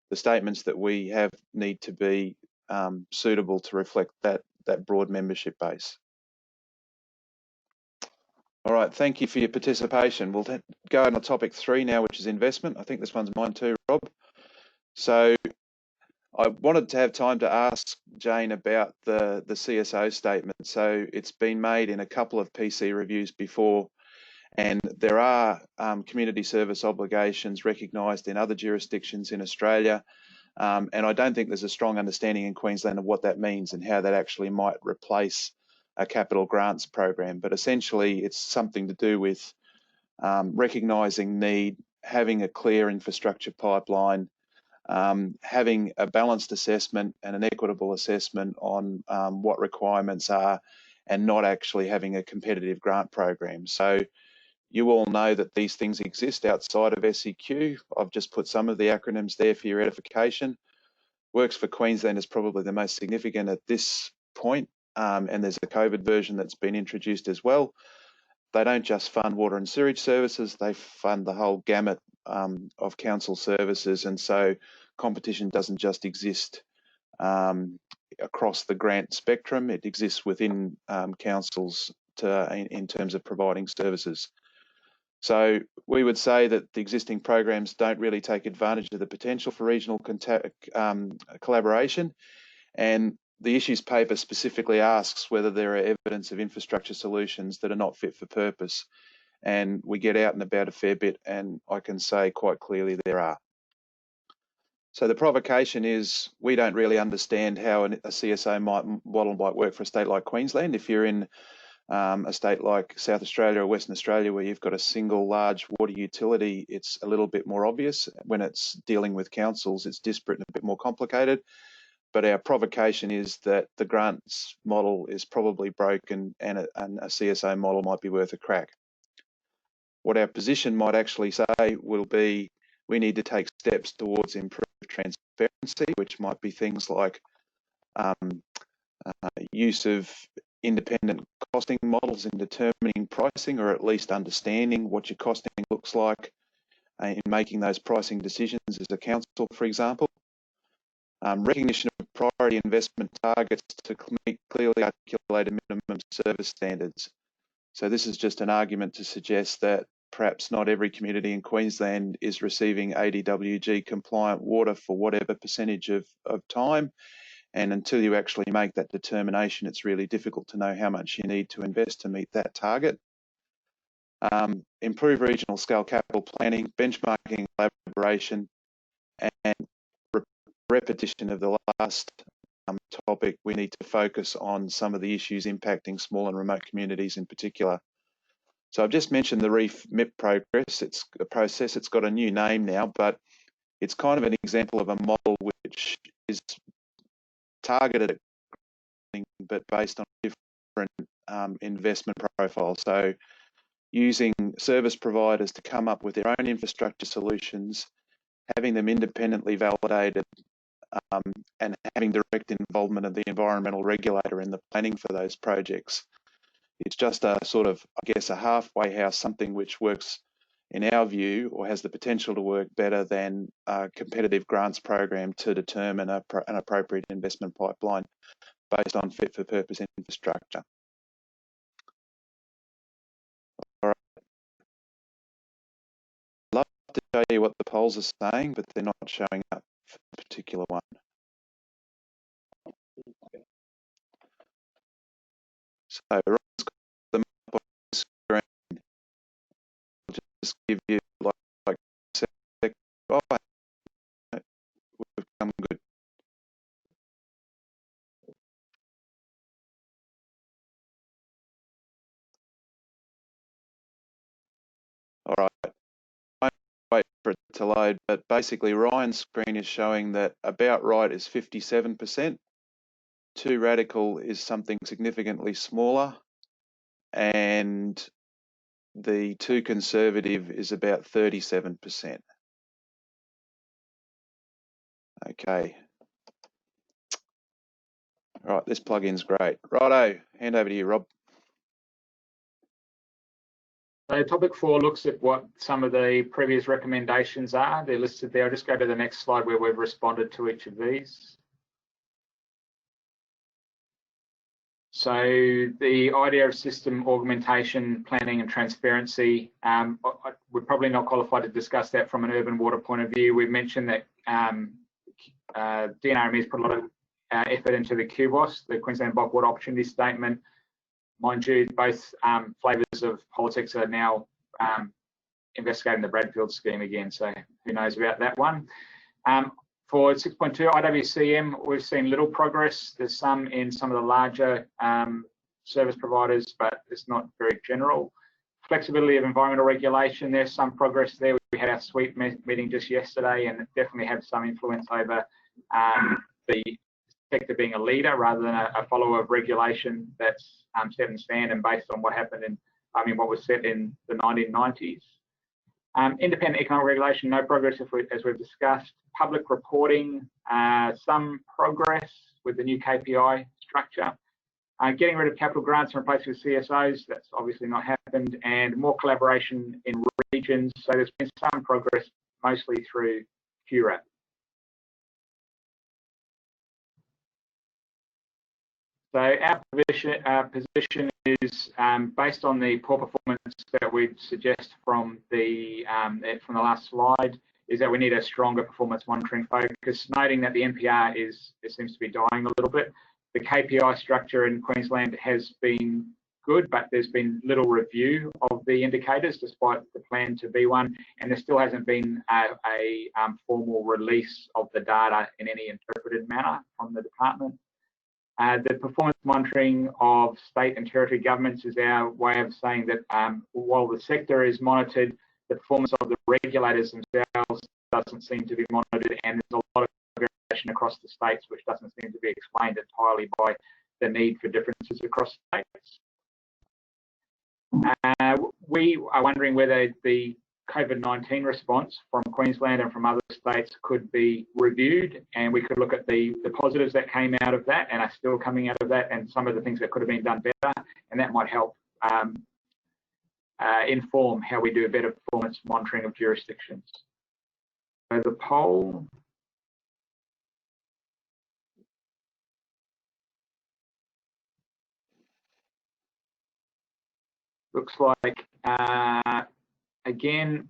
the statements that we have need to be suitable to reflect that broad membership base. All right, thank you for your participation. We'll go on to topic 3 now, which is investment. I think this one's mine too, Rob. So I wanted to have time to ask Jane about the CSO statement. So it's been made in a couple of PC reviews before, and there are community service obligations recognised in other jurisdictions in Australia. And I don't think there's a strong understanding in Queensland of what that means and how that actually might replace a capital grants program. But essentially, it's something to do with recognising need, having a clear infrastructure pipeline, having a balanced assessment and an equitable assessment on what requirements are, and not actually having a competitive grant program. So you all know that these things exist outside of SEQ. I've just put some of the acronyms there for your edification. Works for Queensland is probably the most significant at this point, and there's a COVID version that's been introduced as well. They don't just fund water and sewage services, they fund the whole gamut of council services, and so competition doesn't just exist across the grant spectrum, it exists within councils in terms of providing services. So we would say that the existing programs don't really take advantage of the potential for regional collaboration, and the issues paper specifically asks whether there are evidence of infrastructure solutions that are not fit for purpose. And we get out and about a fair bit, and I can say quite clearly there are. So the provocation is we don't really understand how a CSO model might work for a state like Queensland. If you're in a state like South Australia or Western Australia where you've got a single large water utility, it's a little bit more obvious. When it's dealing with councils, it's disparate and a bit more complicated. But our provocation is that the grants model is probably broken, and a CSO model might be worth a crack. What our position might actually say will be we need to take steps towards improved transparency, which might be things like use of independent costing models in determining pricing, or at least understanding what your costing looks like in making those pricing decisions as a council, for example. Recognition of priority investment targets to meet clearly articulated minimum service standards. So this is just an argument to suggest that perhaps not every community in Queensland is receiving ADWG compliant water for whatever percentage of time. And until you actually make that determination, it's really difficult to know how much you need to invest to meet that target. Improve regional scale capital planning, benchmarking, collaboration, and repetition of the last topic. We need to focus on some of the issues impacting small and remote communities in particular. So I've just mentioned the REEF MIP progress. It's a process, it's got a new name now, but it's kind of an example of a model which is targeted at, but based on different investment profiles. So using service providers to come up with their own infrastructure solutions, having them independently validated, and having direct involvement of the environmental regulator in the planning for those projects. It's just a sort of, I guess, a halfway house, something which works in our view, or has the potential to work better than a competitive grants program to determine an appropriate investment pipeline based on fit for purpose infrastructure. All right. I'd love to show you what the polls are saying, but they're not showing up for a particular one. So Ron's got them up on the screen. I'll just give you like a sec. Oh, we've come good. All right. I won't wait for it to load, but basically Ryan's screen is showing that about right is 57%. Too radical is something significantly smaller, and the too conservative is about 37%. Okay. All right, this plugin's great. Righto, hand over to you, Rob. So topic 4 looks at what some of the previous recommendations are. They're listed there. I'll just go to the next slide where we've responded to each of these. So the idea of system augmentation, planning and transparency, we're probably not qualified to discuss that from an urban water point of view. We've mentioned that DNRME's put a lot of effort into the QBOS, the Queensland Bulk Water Opportunity Statement. Mind you, both flavours of politics are now investigating the Bradfield scheme again, so who knows about that one. For 6.2 IWCM, we've seen little progress. There's some in some of the larger service providers, but it's not very general. Flexibility of environmental regulation, there's some progress there. We had our sweep meeting just yesterday, and it definitely had some influence over the sector being a leader rather than a follower of regulation that's set in stand and based on what happened in, what was set in the 1990s. Independent economic regulation, no progress as we've discussed. Public reporting, some progress with the new KPI structure. Getting rid of capital grants and replacing with CSOs, that's obviously not happened, and more collaboration in regions. So there's been some progress, mostly through QRAP. So our position is based on the poor performance that we'd suggest from the last slide, is that we need a stronger performance monitoring focus, noting that the NPR seems to be dying a little bit. The KPI structure in Queensland has been good, but there's been little review of the indicators despite the plan to be one, and there still hasn't been a formal release of the data in any interpreted manner from the department. The performance monitoring of state and territory governments is our way of saying that while the sector is monitored, the performance of the regulators themselves doesn't seem to be monitored, and there's a lot of variation across the states, which doesn't seem to be explained entirely by the need for differences across states. We are wondering whether the COVID-19 response from Queensland and from other states could be reviewed, and we could look at the positives that came out of that and are still coming out of that, and some of the things that could have been done better, and that might help inform how we do a better performance monitoring of jurisdictions. So the poll. Looks like, again,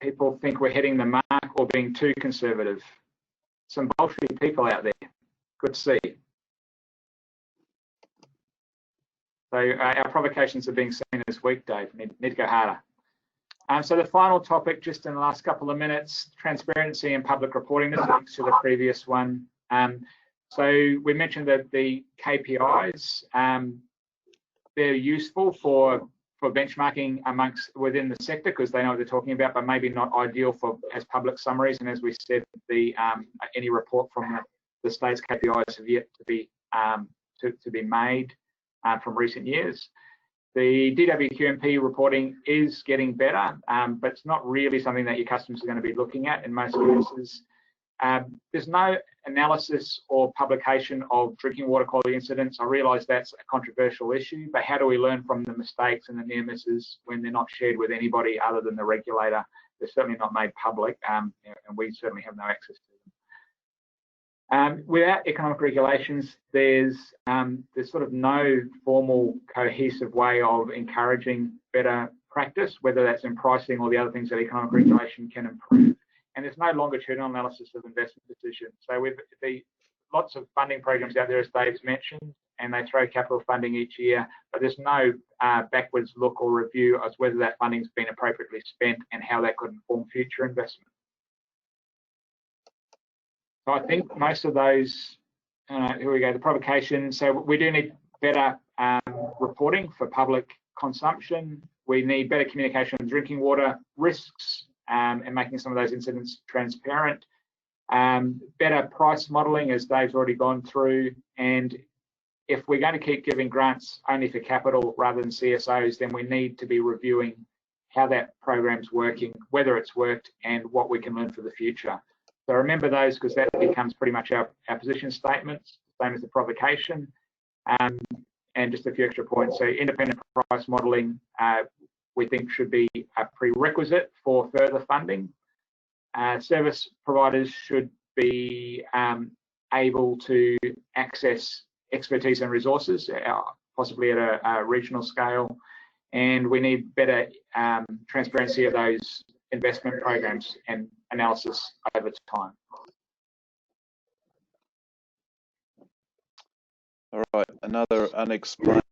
people think we're hitting the mark or being too conservative. Some bolshy people out there. Good to see. So our provocations are being seen as weak, Dave. Need to go harder. So the final topic, just in the last couple of minutes, transparency and public reporting. This links to the previous one. So we mentioned that the KPIs, they're useful for benchmarking within the sector because they know what they're talking about, but maybe not ideal as public summaries. And as we said, any report from the state's KPIs have yet to be made from recent years. The DWQMP reporting is getting better, but it's not really something that your customers are going to be looking at in most cases. There's no analysis or publication of drinking water quality incidents. I realise that's a controversial issue, but how do we learn from the mistakes and the near misses when they're not shared with anybody other than the regulator? They're certainly not made public, and we certainly have no access to them. Without economic regulations, there's sort of no formal cohesive way of encouraging better practice, whether that's in pricing or the other things that economic regulation can improve. And there's no longitudinal analysis of investment decisions. So with lots of funding programs out there, as Dave's mentioned, and they throw capital funding each year, but there's no backwards look or review as whether that funding's been appropriately spent and how that could inform future investment. So I think most of those, here we go, the provocation. So we do need better reporting for public consumption. We need better communication on drinking water risks, and making some of those incidents transparent. Better price modelling, as Dave's already gone through. And if we're going to keep giving grants only for capital rather than CSOs, then we need to be reviewing how that program's working, whether it's worked, and what we can learn for the future. So remember those, because that becomes pretty much our position statements, same as the provocation. And just a few extra points. So independent price modelling, we think should be a prerequisite for further funding. Service providers should be able to access expertise and resources, possibly at a regional scale. And we need better transparency of those investment programs and analysis over time. All right, another unexplained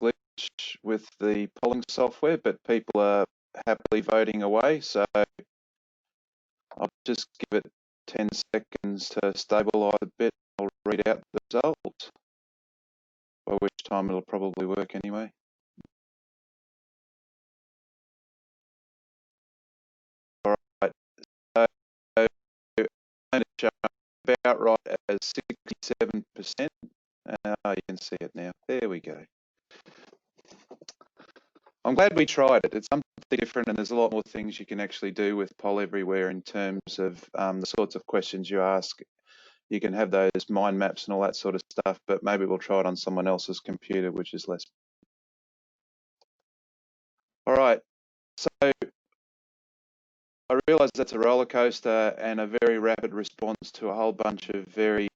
glitch with the polling software, but people are happily voting away. So I'll just give it 10 seconds to stabilise a bit. I'll read out the result, by which time it'll probably work anyway. is showing about right as 67%. You can see it now. There we go. I'm glad we tried it. It's something different, and there's a lot more things you can actually do with Poll Everywhere in terms of the sorts of questions you ask. You can have those mind maps and all that sort of stuff, but maybe we'll try it on someone else's computer, which is less. All right, so I realise that's a roller coaster and a very rapid response to a whole bunch of very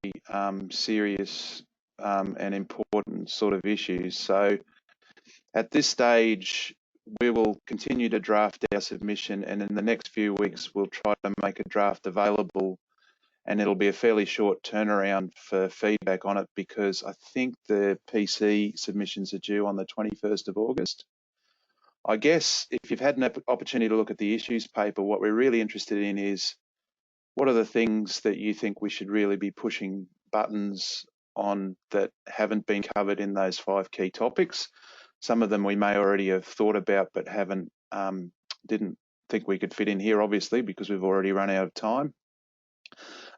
serious and important sort of issues. So at this stage, we will continue to draft our submission, and in the next few weeks, we'll try to make a draft available, and it'll be a fairly short turnaround for feedback on it, because I think the PC submissions are due on the 21st of August. I guess if you've had an opportunity to look at the issues paper, what we're really interested in is what are the things that you think we should really be pushing buttons on that haven't been covered in those 5 key topics. Some of them we may already have thought about, but didn't think we could fit in here, obviously, because we've already run out of time.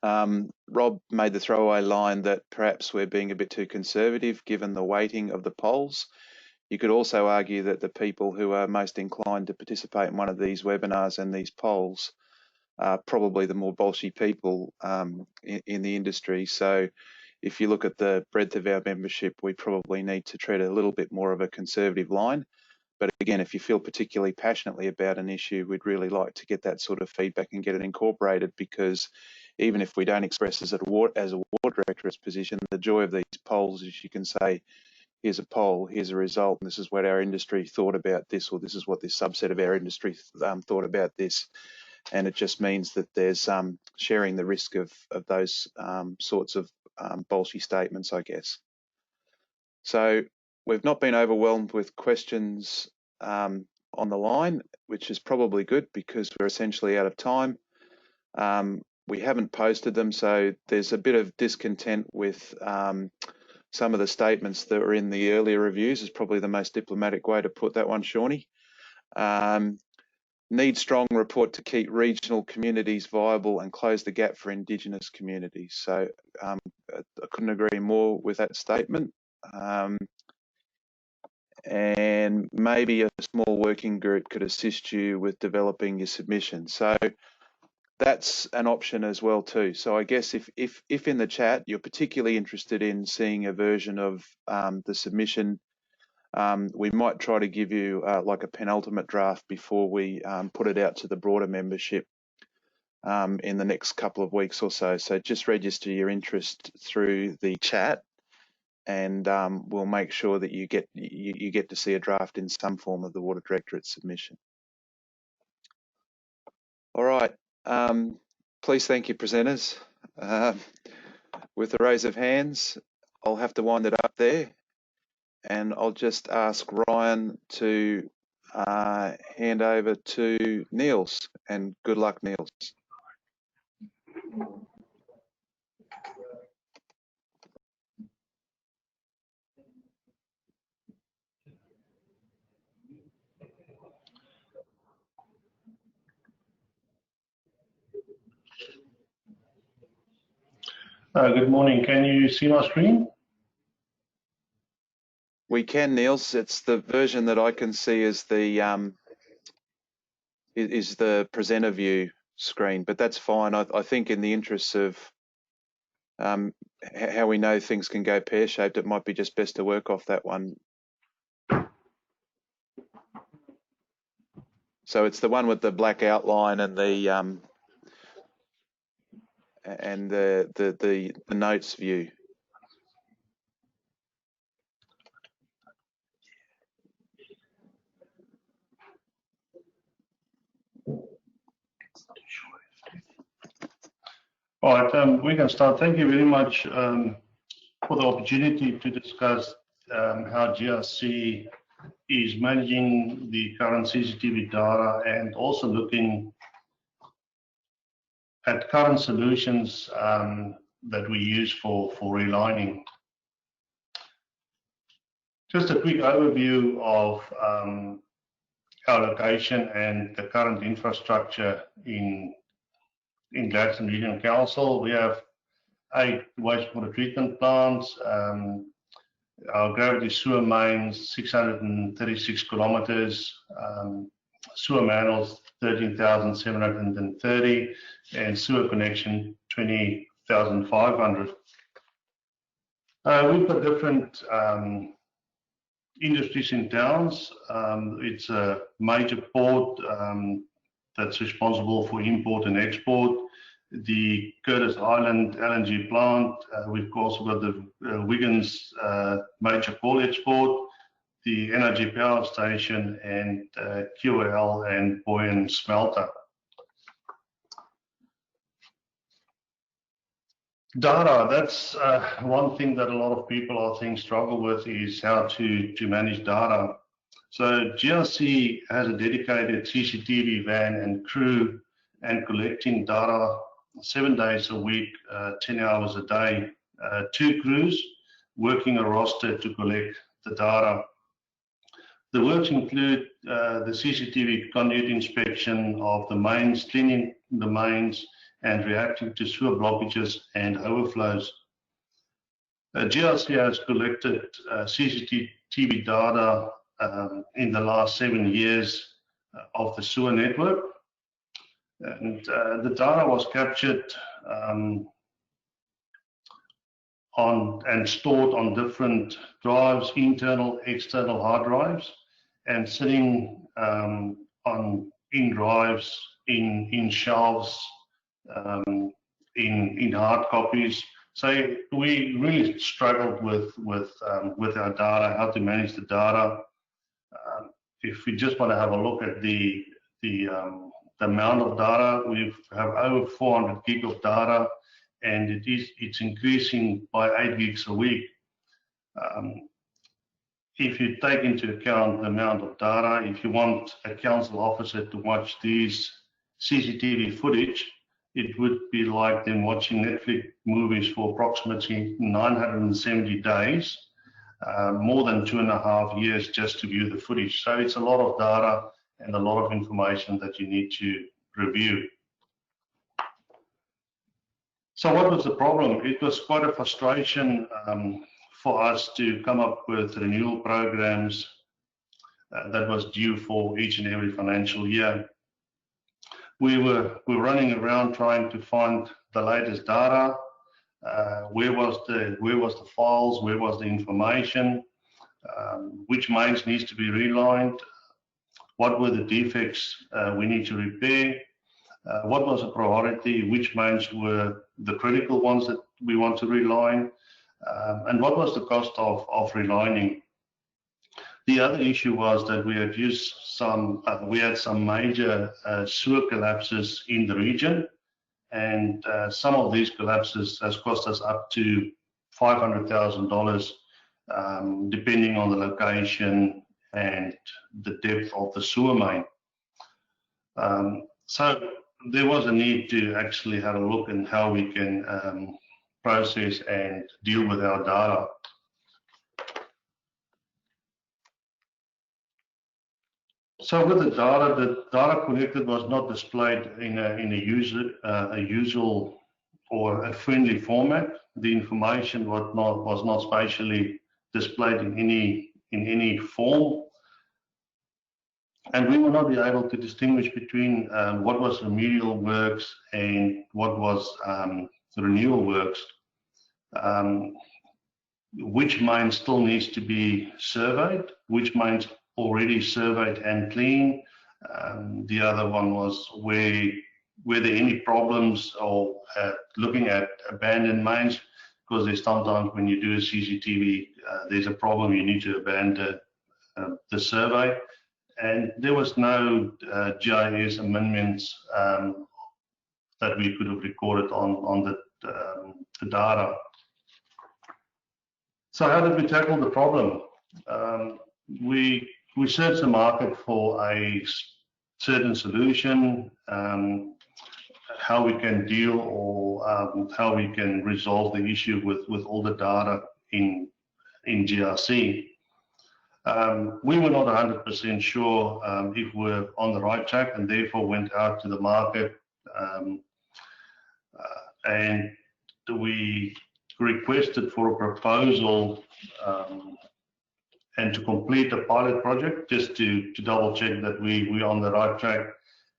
Rob made the throwaway line that perhaps we're being a bit too conservative given the weighting of the polls. You could also argue that the people who are most inclined to participate in one of these webinars and these polls are probably the more bolshy people in the industry. So if you look at the breadth of our membership, we probably need to tread a little bit more of a conservative line. But again, if you feel particularly passionately about an issue, we'd really like to get that sort of feedback and get it incorporated, because even if we don't express as a water directorate's position, the joy of these polls is you can say, here's a poll, here's a result, and this is what our industry thought about this, or this is what this subset of our industry thought about this. And it just means that there's sharing the risk of those sorts of bolshy statements, I guess. So we've not been overwhelmed with questions on the line, which is probably good because we're essentially out of time. We haven't posted them, so there's a bit of discontent with some of the statements that were in the earlier reviews, is probably the most diplomatic way to put that one, Shawnee. Need strong report to keep regional communities viable and close the gap for Indigenous communities. So I couldn't agree more with that statement. And maybe a small working group could assist you with developing your submission. So that's an option as well too. So I guess if in the chat you're particularly interested in seeing a version of the submission, we might try to give you like a penultimate draft before we put it out to the broader membership in the next couple of weeks or so. So just register your interest through the chat, and we'll make sure that you get to see a draft in some form of the Water Directorate submission. All right. Please thank your presenters. With the raise of hands, I'll have to wind it up there. And I'll just ask Ryan to hand over to Neels, and good luck, Neels. Good morning. Can you see my screen? We can, Neels. It's the version that I can see is the presenter view screen, but that's fine. I think in the interests of how we know things can go pear-shaped, it might be just best to work off that one. So it's the one with the black outline and the notes view. All right, we can start. Thank you very much for the opportunity to discuss how GRC is managing the current CCTV data, and also looking at current solutions that we use for relining. Just a quick overview of our location and the current infrastructure in in Gladstone Regional Council. We have 8 wastewater treatment plants. Our gravity sewer mains, 636 kilometers. Sewer manholes, 13,730, and sewer connection, 20,500. We've got different industries in towns. It's a major port that's responsible for import and export. The Curtis Island LNG plant. We've also got the Wiggins major coal export, the energy power station, and QL and Boyan smelter. Data, that's one thing that a lot of people, I think, struggle with, is how to manage data. So GRC has a dedicated CCTV van and crew and collecting data 7 days a week, 10 hours a day. 2 crews working a roster to collect the data. The works include the CCTV conduit inspection of the mains, cleaning the mains, and reacting to sewer blockages and overflows. GRC has collected CCTV data in the last 7 years of the sewer network. And the data was captured and stored on different drives, internal, external hard drives, and sitting in drives, in shelves, in hard copies. So we really struggled with our data, how to manage the data. If we just want to have a look at the amount of data, we have over 400 gig of data, and it's increasing by 8 gigs a week. If you take into account the amount of data, if you want a council officer to watch these CCTV footage, it would be like them watching Netflix movies for approximately 970 days, more than 2.5 years just to view the footage. So it's a lot of data and a lot of information that you need to review. So what was the problem? It was quite a frustration for us to come up with renewal programs that was due for each and every financial year. We were running around trying to find the latest data. Where was the files? Where was the information? Which mains needs to be relined? What were the defects we need to repair? What was a priority? Which mains were the critical ones that we want to reline? And what was the cost of relining? The other issue was that we had some major sewer collapses in the region, and some of these collapses has cost us up to $500,000, depending on the location and the depth of the sewer main. So there was a need to actually have a look at how we can process and deal with our data. So with the data collected was not displayed in a usual or a friendly format. The information was not spatially displayed in any form, and we will not be able to distinguish between what was remedial works and what was renewal works. Which mine still needs to be surveyed, which mines already surveyed and cleaned. The other one was were there any problems, or looking at abandoned mines, because there's sometimes when you do a CCTV, there's a problem, you need to abandon the survey. And there was no GIS amendments that we could have recorded on the data. So how did we tackle the problem? We searched the market for a certain solution, how we can deal or how we can resolve the issue with all the data in GRC. We were not 100% sure if we're on the right track, and therefore went out to the market and we requested for a proposal and to complete a pilot project, just to double check that we're on the right track,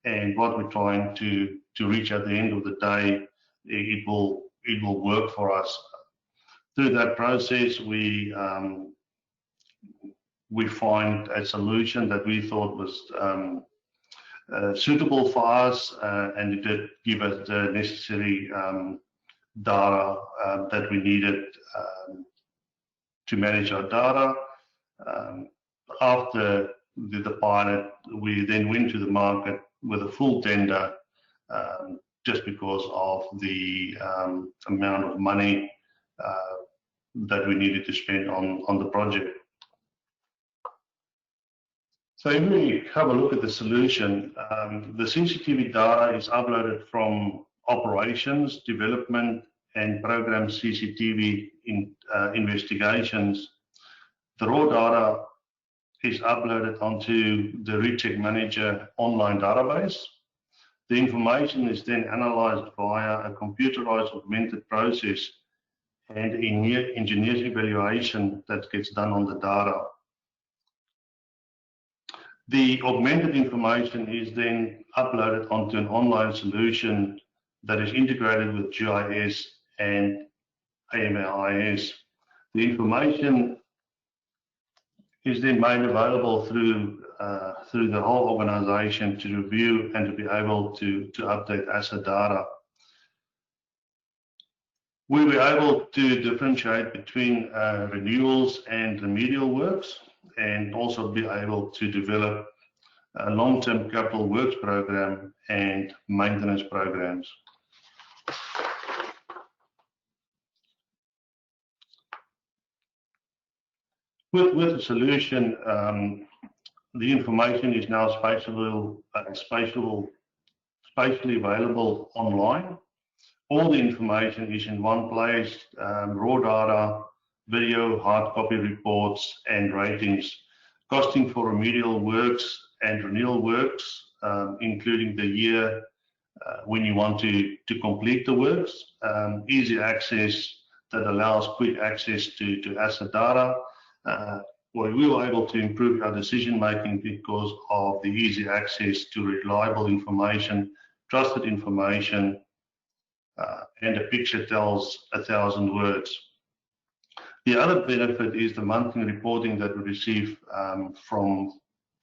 and what we're trying to reach at the end of the day, it will work for us. Through that process, we find a solution that we thought was suitable for us, and it did give us the necessary data that we needed to manage our data. After the pilot, we then went to the market with a full tender, just because of the amount of money that we needed to spend on the project. So if we have a look at the solution, the CCTV data is uploaded from operations, development, and program CCTV investigations. The raw data is uploaded onto the Recheck Manager online database. The information is then analyzed via a computerized augmented process and an engineer's evaluation that gets done on the data. The augmented information is then uploaded onto an online solution that is integrated with GIS and AMIS. The information is then made available through the whole organization to review and to be able to update asset data. We were able to differentiate between renewals and remedial works, and also be able to develop a long-term capital works program and maintenance programs. With the solution, the information is now spatially available online. All the information is in one place, raw data, video, hard copy reports, and ratings. Costing for remedial works and renewal works, including the year when you want to complete the works. Easy access that allows quick access to asset data. We were able to improve our decision making because of the easy access to reliable information, trusted information, and a picture tells 1,000 words. The other benefit is the monthly reporting that we receive from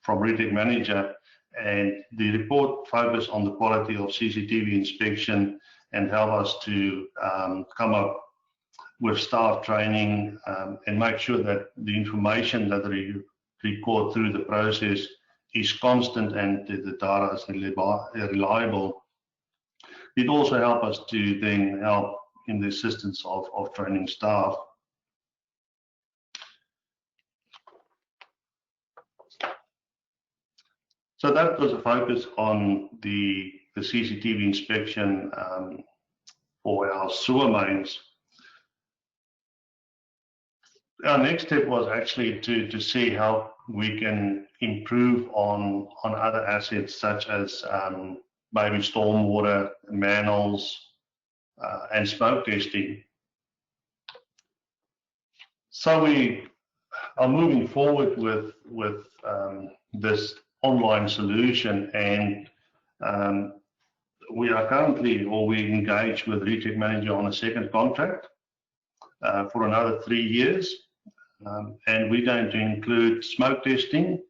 Recheck Manager, and the report focus on the quality of CCTV inspection and help us to come up with staff training and make sure that the information that we record through the process is constant and the data is reliable. It also helps us to then help in the assistance of training staff. So that was a focus on the CCTV inspection for our sewer mains. Our next step was actually to see how we can improve on other assets such as maybe stormwater, manholes, and smoke testing. So we are moving forward with this online solution, and we are currently, or we engaged with Recheck Manager on a second contract for another 3 years. And we're going to include smoke testing,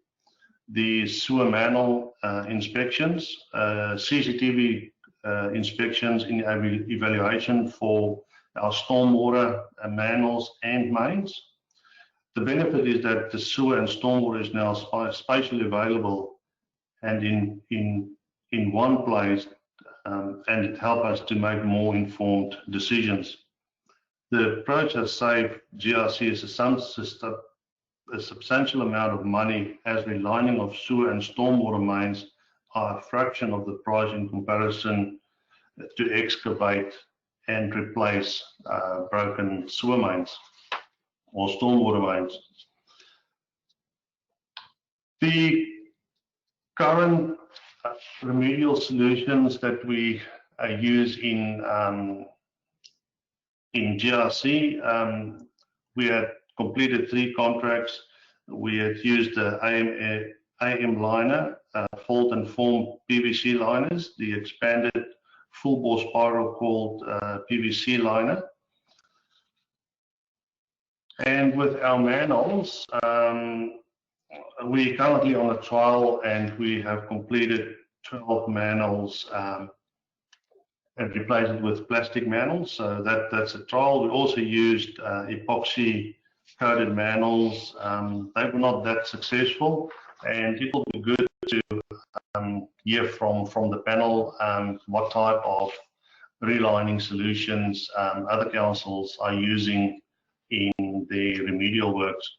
the sewer manhole inspections, CCTV inspections in evaluation for our stormwater manholes and mains. The benefit is that the sewer and stormwater is now spatially available and in one place, and it helps us to make more informed decisions. The approach has saved GRC a substantial amount of money, as relining of sewer and stormwater mains are a fraction of the price in comparison to excavate and replace broken sewer mains or stormwater mains. The current remedial solutions that we used in GRC. We had completed 3 contracts. We had used the AM liner, fault and form PVC liners, the expanded full bore spiral called PVC liner. And with our manholes, we're currently on a trial and we have completed 12 manholes and replaced it with plastic manholes. So that's a trial. We also used epoxy coated manholes. They were not that successful, and it will be good to hear from the panel what type of relining solutions other councils are using in the remedial works.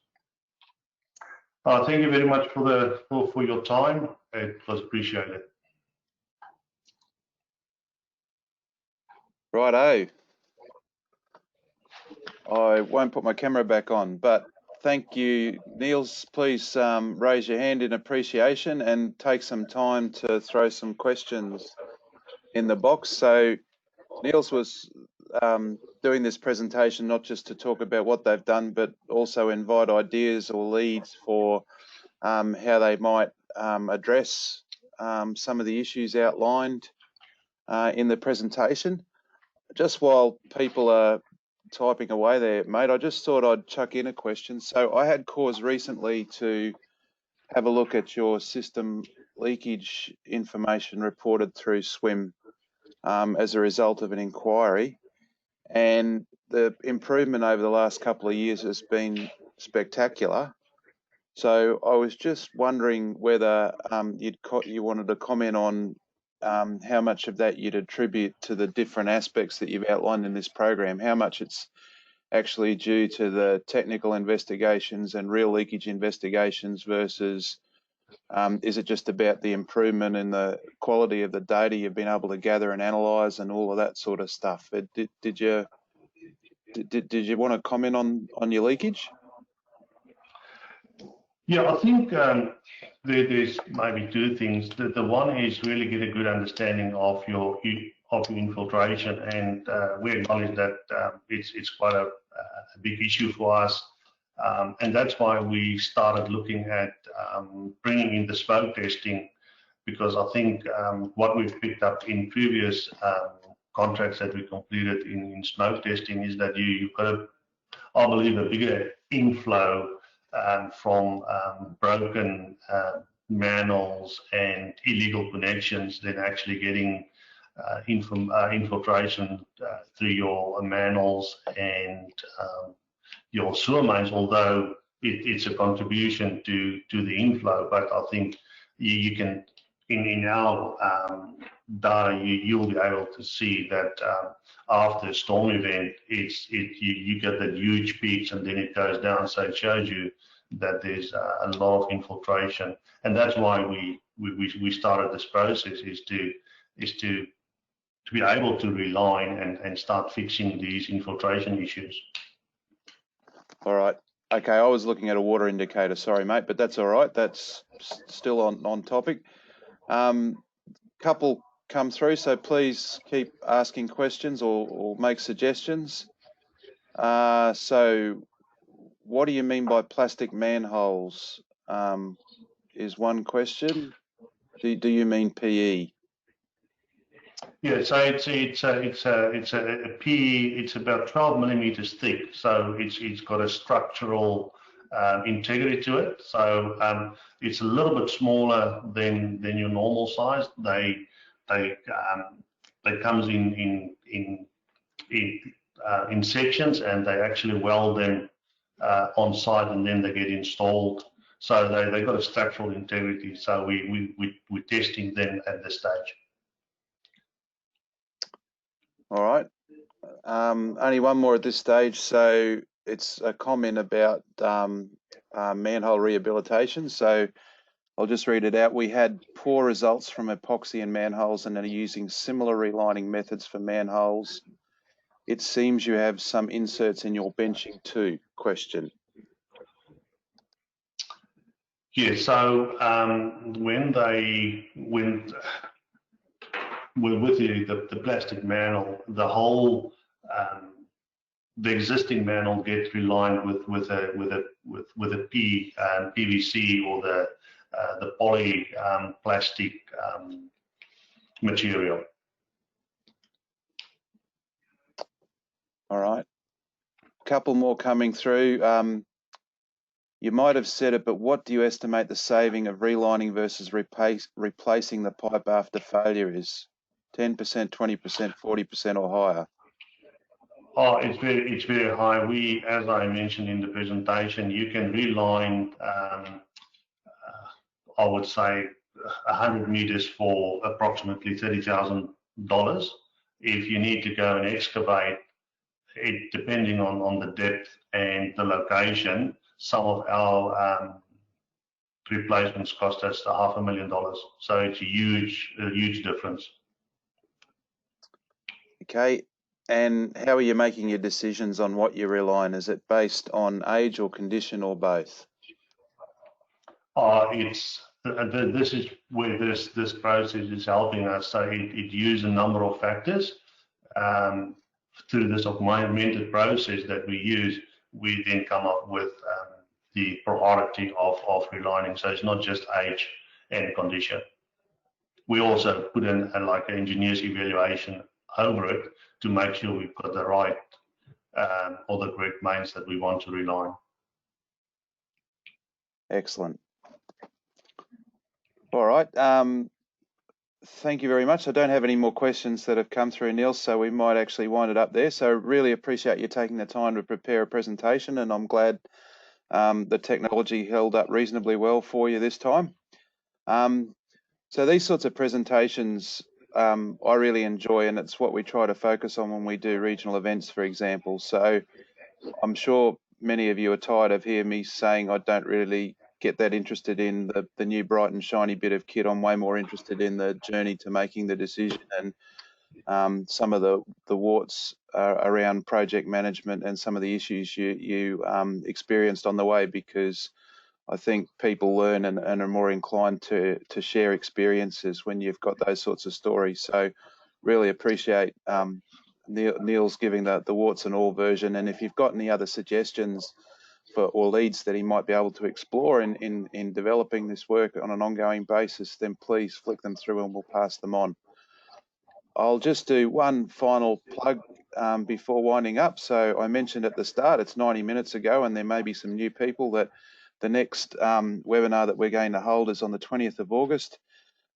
Thank you very much for your time. It was appreciated. Righto. I won't put my camera back on, but thank you, Neels. Please raise your hand in appreciation and take some time to throw some questions in the box. So Neels was doing this presentation not just to talk about what they've done, but also invite ideas or leads for how they might address some of the issues outlined in the presentation. Just while people are typing away there, mate, I just thought I'd chuck in a question. So I had cause recently to have a look at your system leakage information reported through SWIM as a result of an inquiry, and the improvement over the last couple of years has been spectacular. So I was just wondering whether you wanted to comment on how much of that you'd attribute to the different aspects that you've outlined in this program, how much it's actually due to the technical investigations and real leakage investigations versus is it just about the improvement in the quality of the data you've been able to gather and analyse and all of that sort of stuff? Did you want to comment on your leakage? Yeah, I think there's maybe 2 things. The one is really get a good understanding of your infiltration, and we acknowledge that it's quite a big issue for us, and that's why we started looking at bringing in the smoke testing, because I think what we've picked up in previous contracts that we completed in smoke testing is that you've got, I believe, a bigger inflow from broken manholes and illegal connections than actually getting infiltration through your manholes and your sewer mains, although it's a contribution to the inflow. But I think you can, in our data, you'll be able to see that after a storm event, you get that huge peaks and then it goes down. So it shows you that there's a lot of infiltration, and that's why we started this process is to be able to reline and start fixing these infiltration issues. All right. Okay, I was looking at a water indicator. Sorry, mate, but that's all right. That's still on topic. Couple come through, so please keep asking questions or make suggestions. So what do you mean by plastic manholes? Is one question. Do you mean PE? Yeah, so it's a PE. It's about 12 millimeters thick, so it's got a structural integrity to it. So it's a little bit smaller than your normal size. They comes in sections, and they actually weld them on site, and then they get installed. So they've got a structural integrity. So we're testing them at this stage. All right. Only one more at this stage. So it's a comment about manhole rehabilitation. So I'll just read it out. We had poor results from epoxy and manholes and are using similar relining methods for manholes. It seems you have some inserts in your benching too. Question. Yeah, so with the plastic mantle, the whole the existing mantle gets relined with a PVC or the poly plastic material. All right, a couple more coming through. You might have said it, but what do you estimate the saving of relining versus replacing the pipe after failure is? 10%, 20%, 40% or higher? Oh, it's very high. We, as I mentioned in the presentation, you can reline, I would say, 100 meters for approximately $30,000. If you need to go and excavate it, depending on the depth and the location, some of our replacements cost us $500,000. So it's a huge difference. Okay. And how are you making your decisions on what you reline? Is it based on age or condition or both? This is where this process is helping us. So it uses a number of factors. Through this augmented process that we use, we then come up with the priority of relining. So it's not just age and condition. We also put in like an engineer's evaluation over it to make sure we've got the right or the correct mains that we want to reline. Excellent. All right. Thank you very much. I don't have any more questions that have come through, Neils, so we might actually wind it up there. So really appreciate you taking the time to prepare a presentation, and I'm glad the technology held up reasonably well for you this time. So these sorts of presentations I really enjoy, and it's what we try to focus on when we do regional events, for example. So I'm sure many of you are tired of hearing me saying I don't really get that interested in the new bright and shiny bit of kit. I'm way more interested in the journey to making the decision and some of the warts around project management and some of the issues you experienced on the way, because I think people learn and are more inclined to share experiences when you've got those sorts of stories. So really appreciate Neils giving the warts and all version, and if you've got any other suggestions or leads that he might be able to explore in developing this work on an ongoing basis, then please flick them through and we'll pass them on. I'll just do one final plug before winding up. So I mentioned at the start, it's 90 minutes ago, and there may be some new people that the next webinar that we're going to hold is on the 20th of August.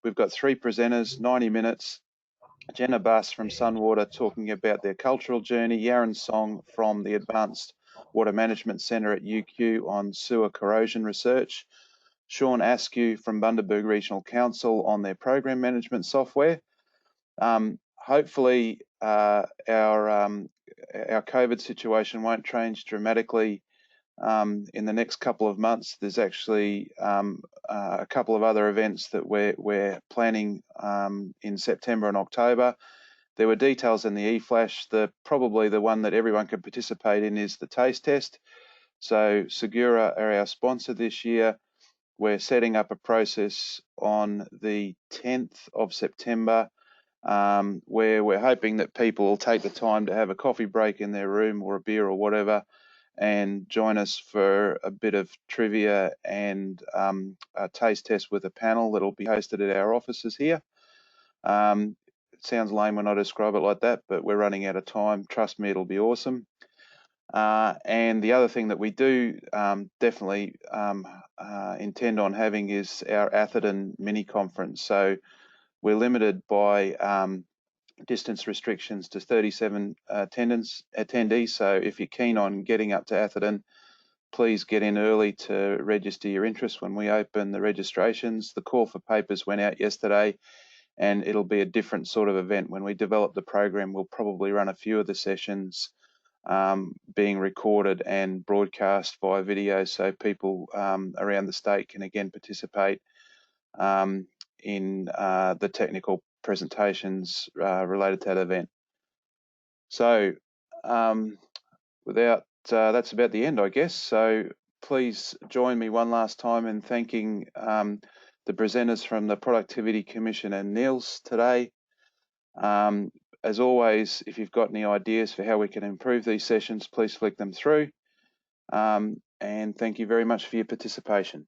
We've got 3 presenters, 90 minutes. Jenna Bass from Sunwater talking about their cultural journey, Yaron Song from the Advanced Water Management Centre at UQ on sewer corrosion research, Sean Askew from Bundaberg Regional Council on their program management software. Hopefully our COVID situation won't change dramatically in the next couple of months. There's actually a couple of other events that we're planning in September and October. There were details in the e-flash. Probably the one that everyone can participate in is the taste test. So Segura are our sponsor this year. We're setting up a process on the 10th of September where we're hoping that people will take the time to have a coffee break in their room or a beer or whatever and join us for a bit of trivia and a taste test with a panel that'll be hosted at our offices here. It sounds lame when I describe it like that, but we're running out of time. Trust me, it'll be awesome. And the other thing that we do definitely intend on having is our Atherton mini conference. So we're limited by distance restrictions to 37 attendees. So if you're keen on getting up to Atherton, please get in early to register your interest when we open the registrations. The call for papers went out yesterday, and it'll be a different sort of event. When we develop the program, we'll probably run a few of the sessions being recorded and broadcast via video, so people around the state can again participate in the technical presentations related to that event. So that's about the end, I guess. So please join me one last time in thanking the presenters from the Productivity Commission and Neels today. As always, if you've got any ideas for how we can improve these sessions, please flick them through. And thank you very much for your participation.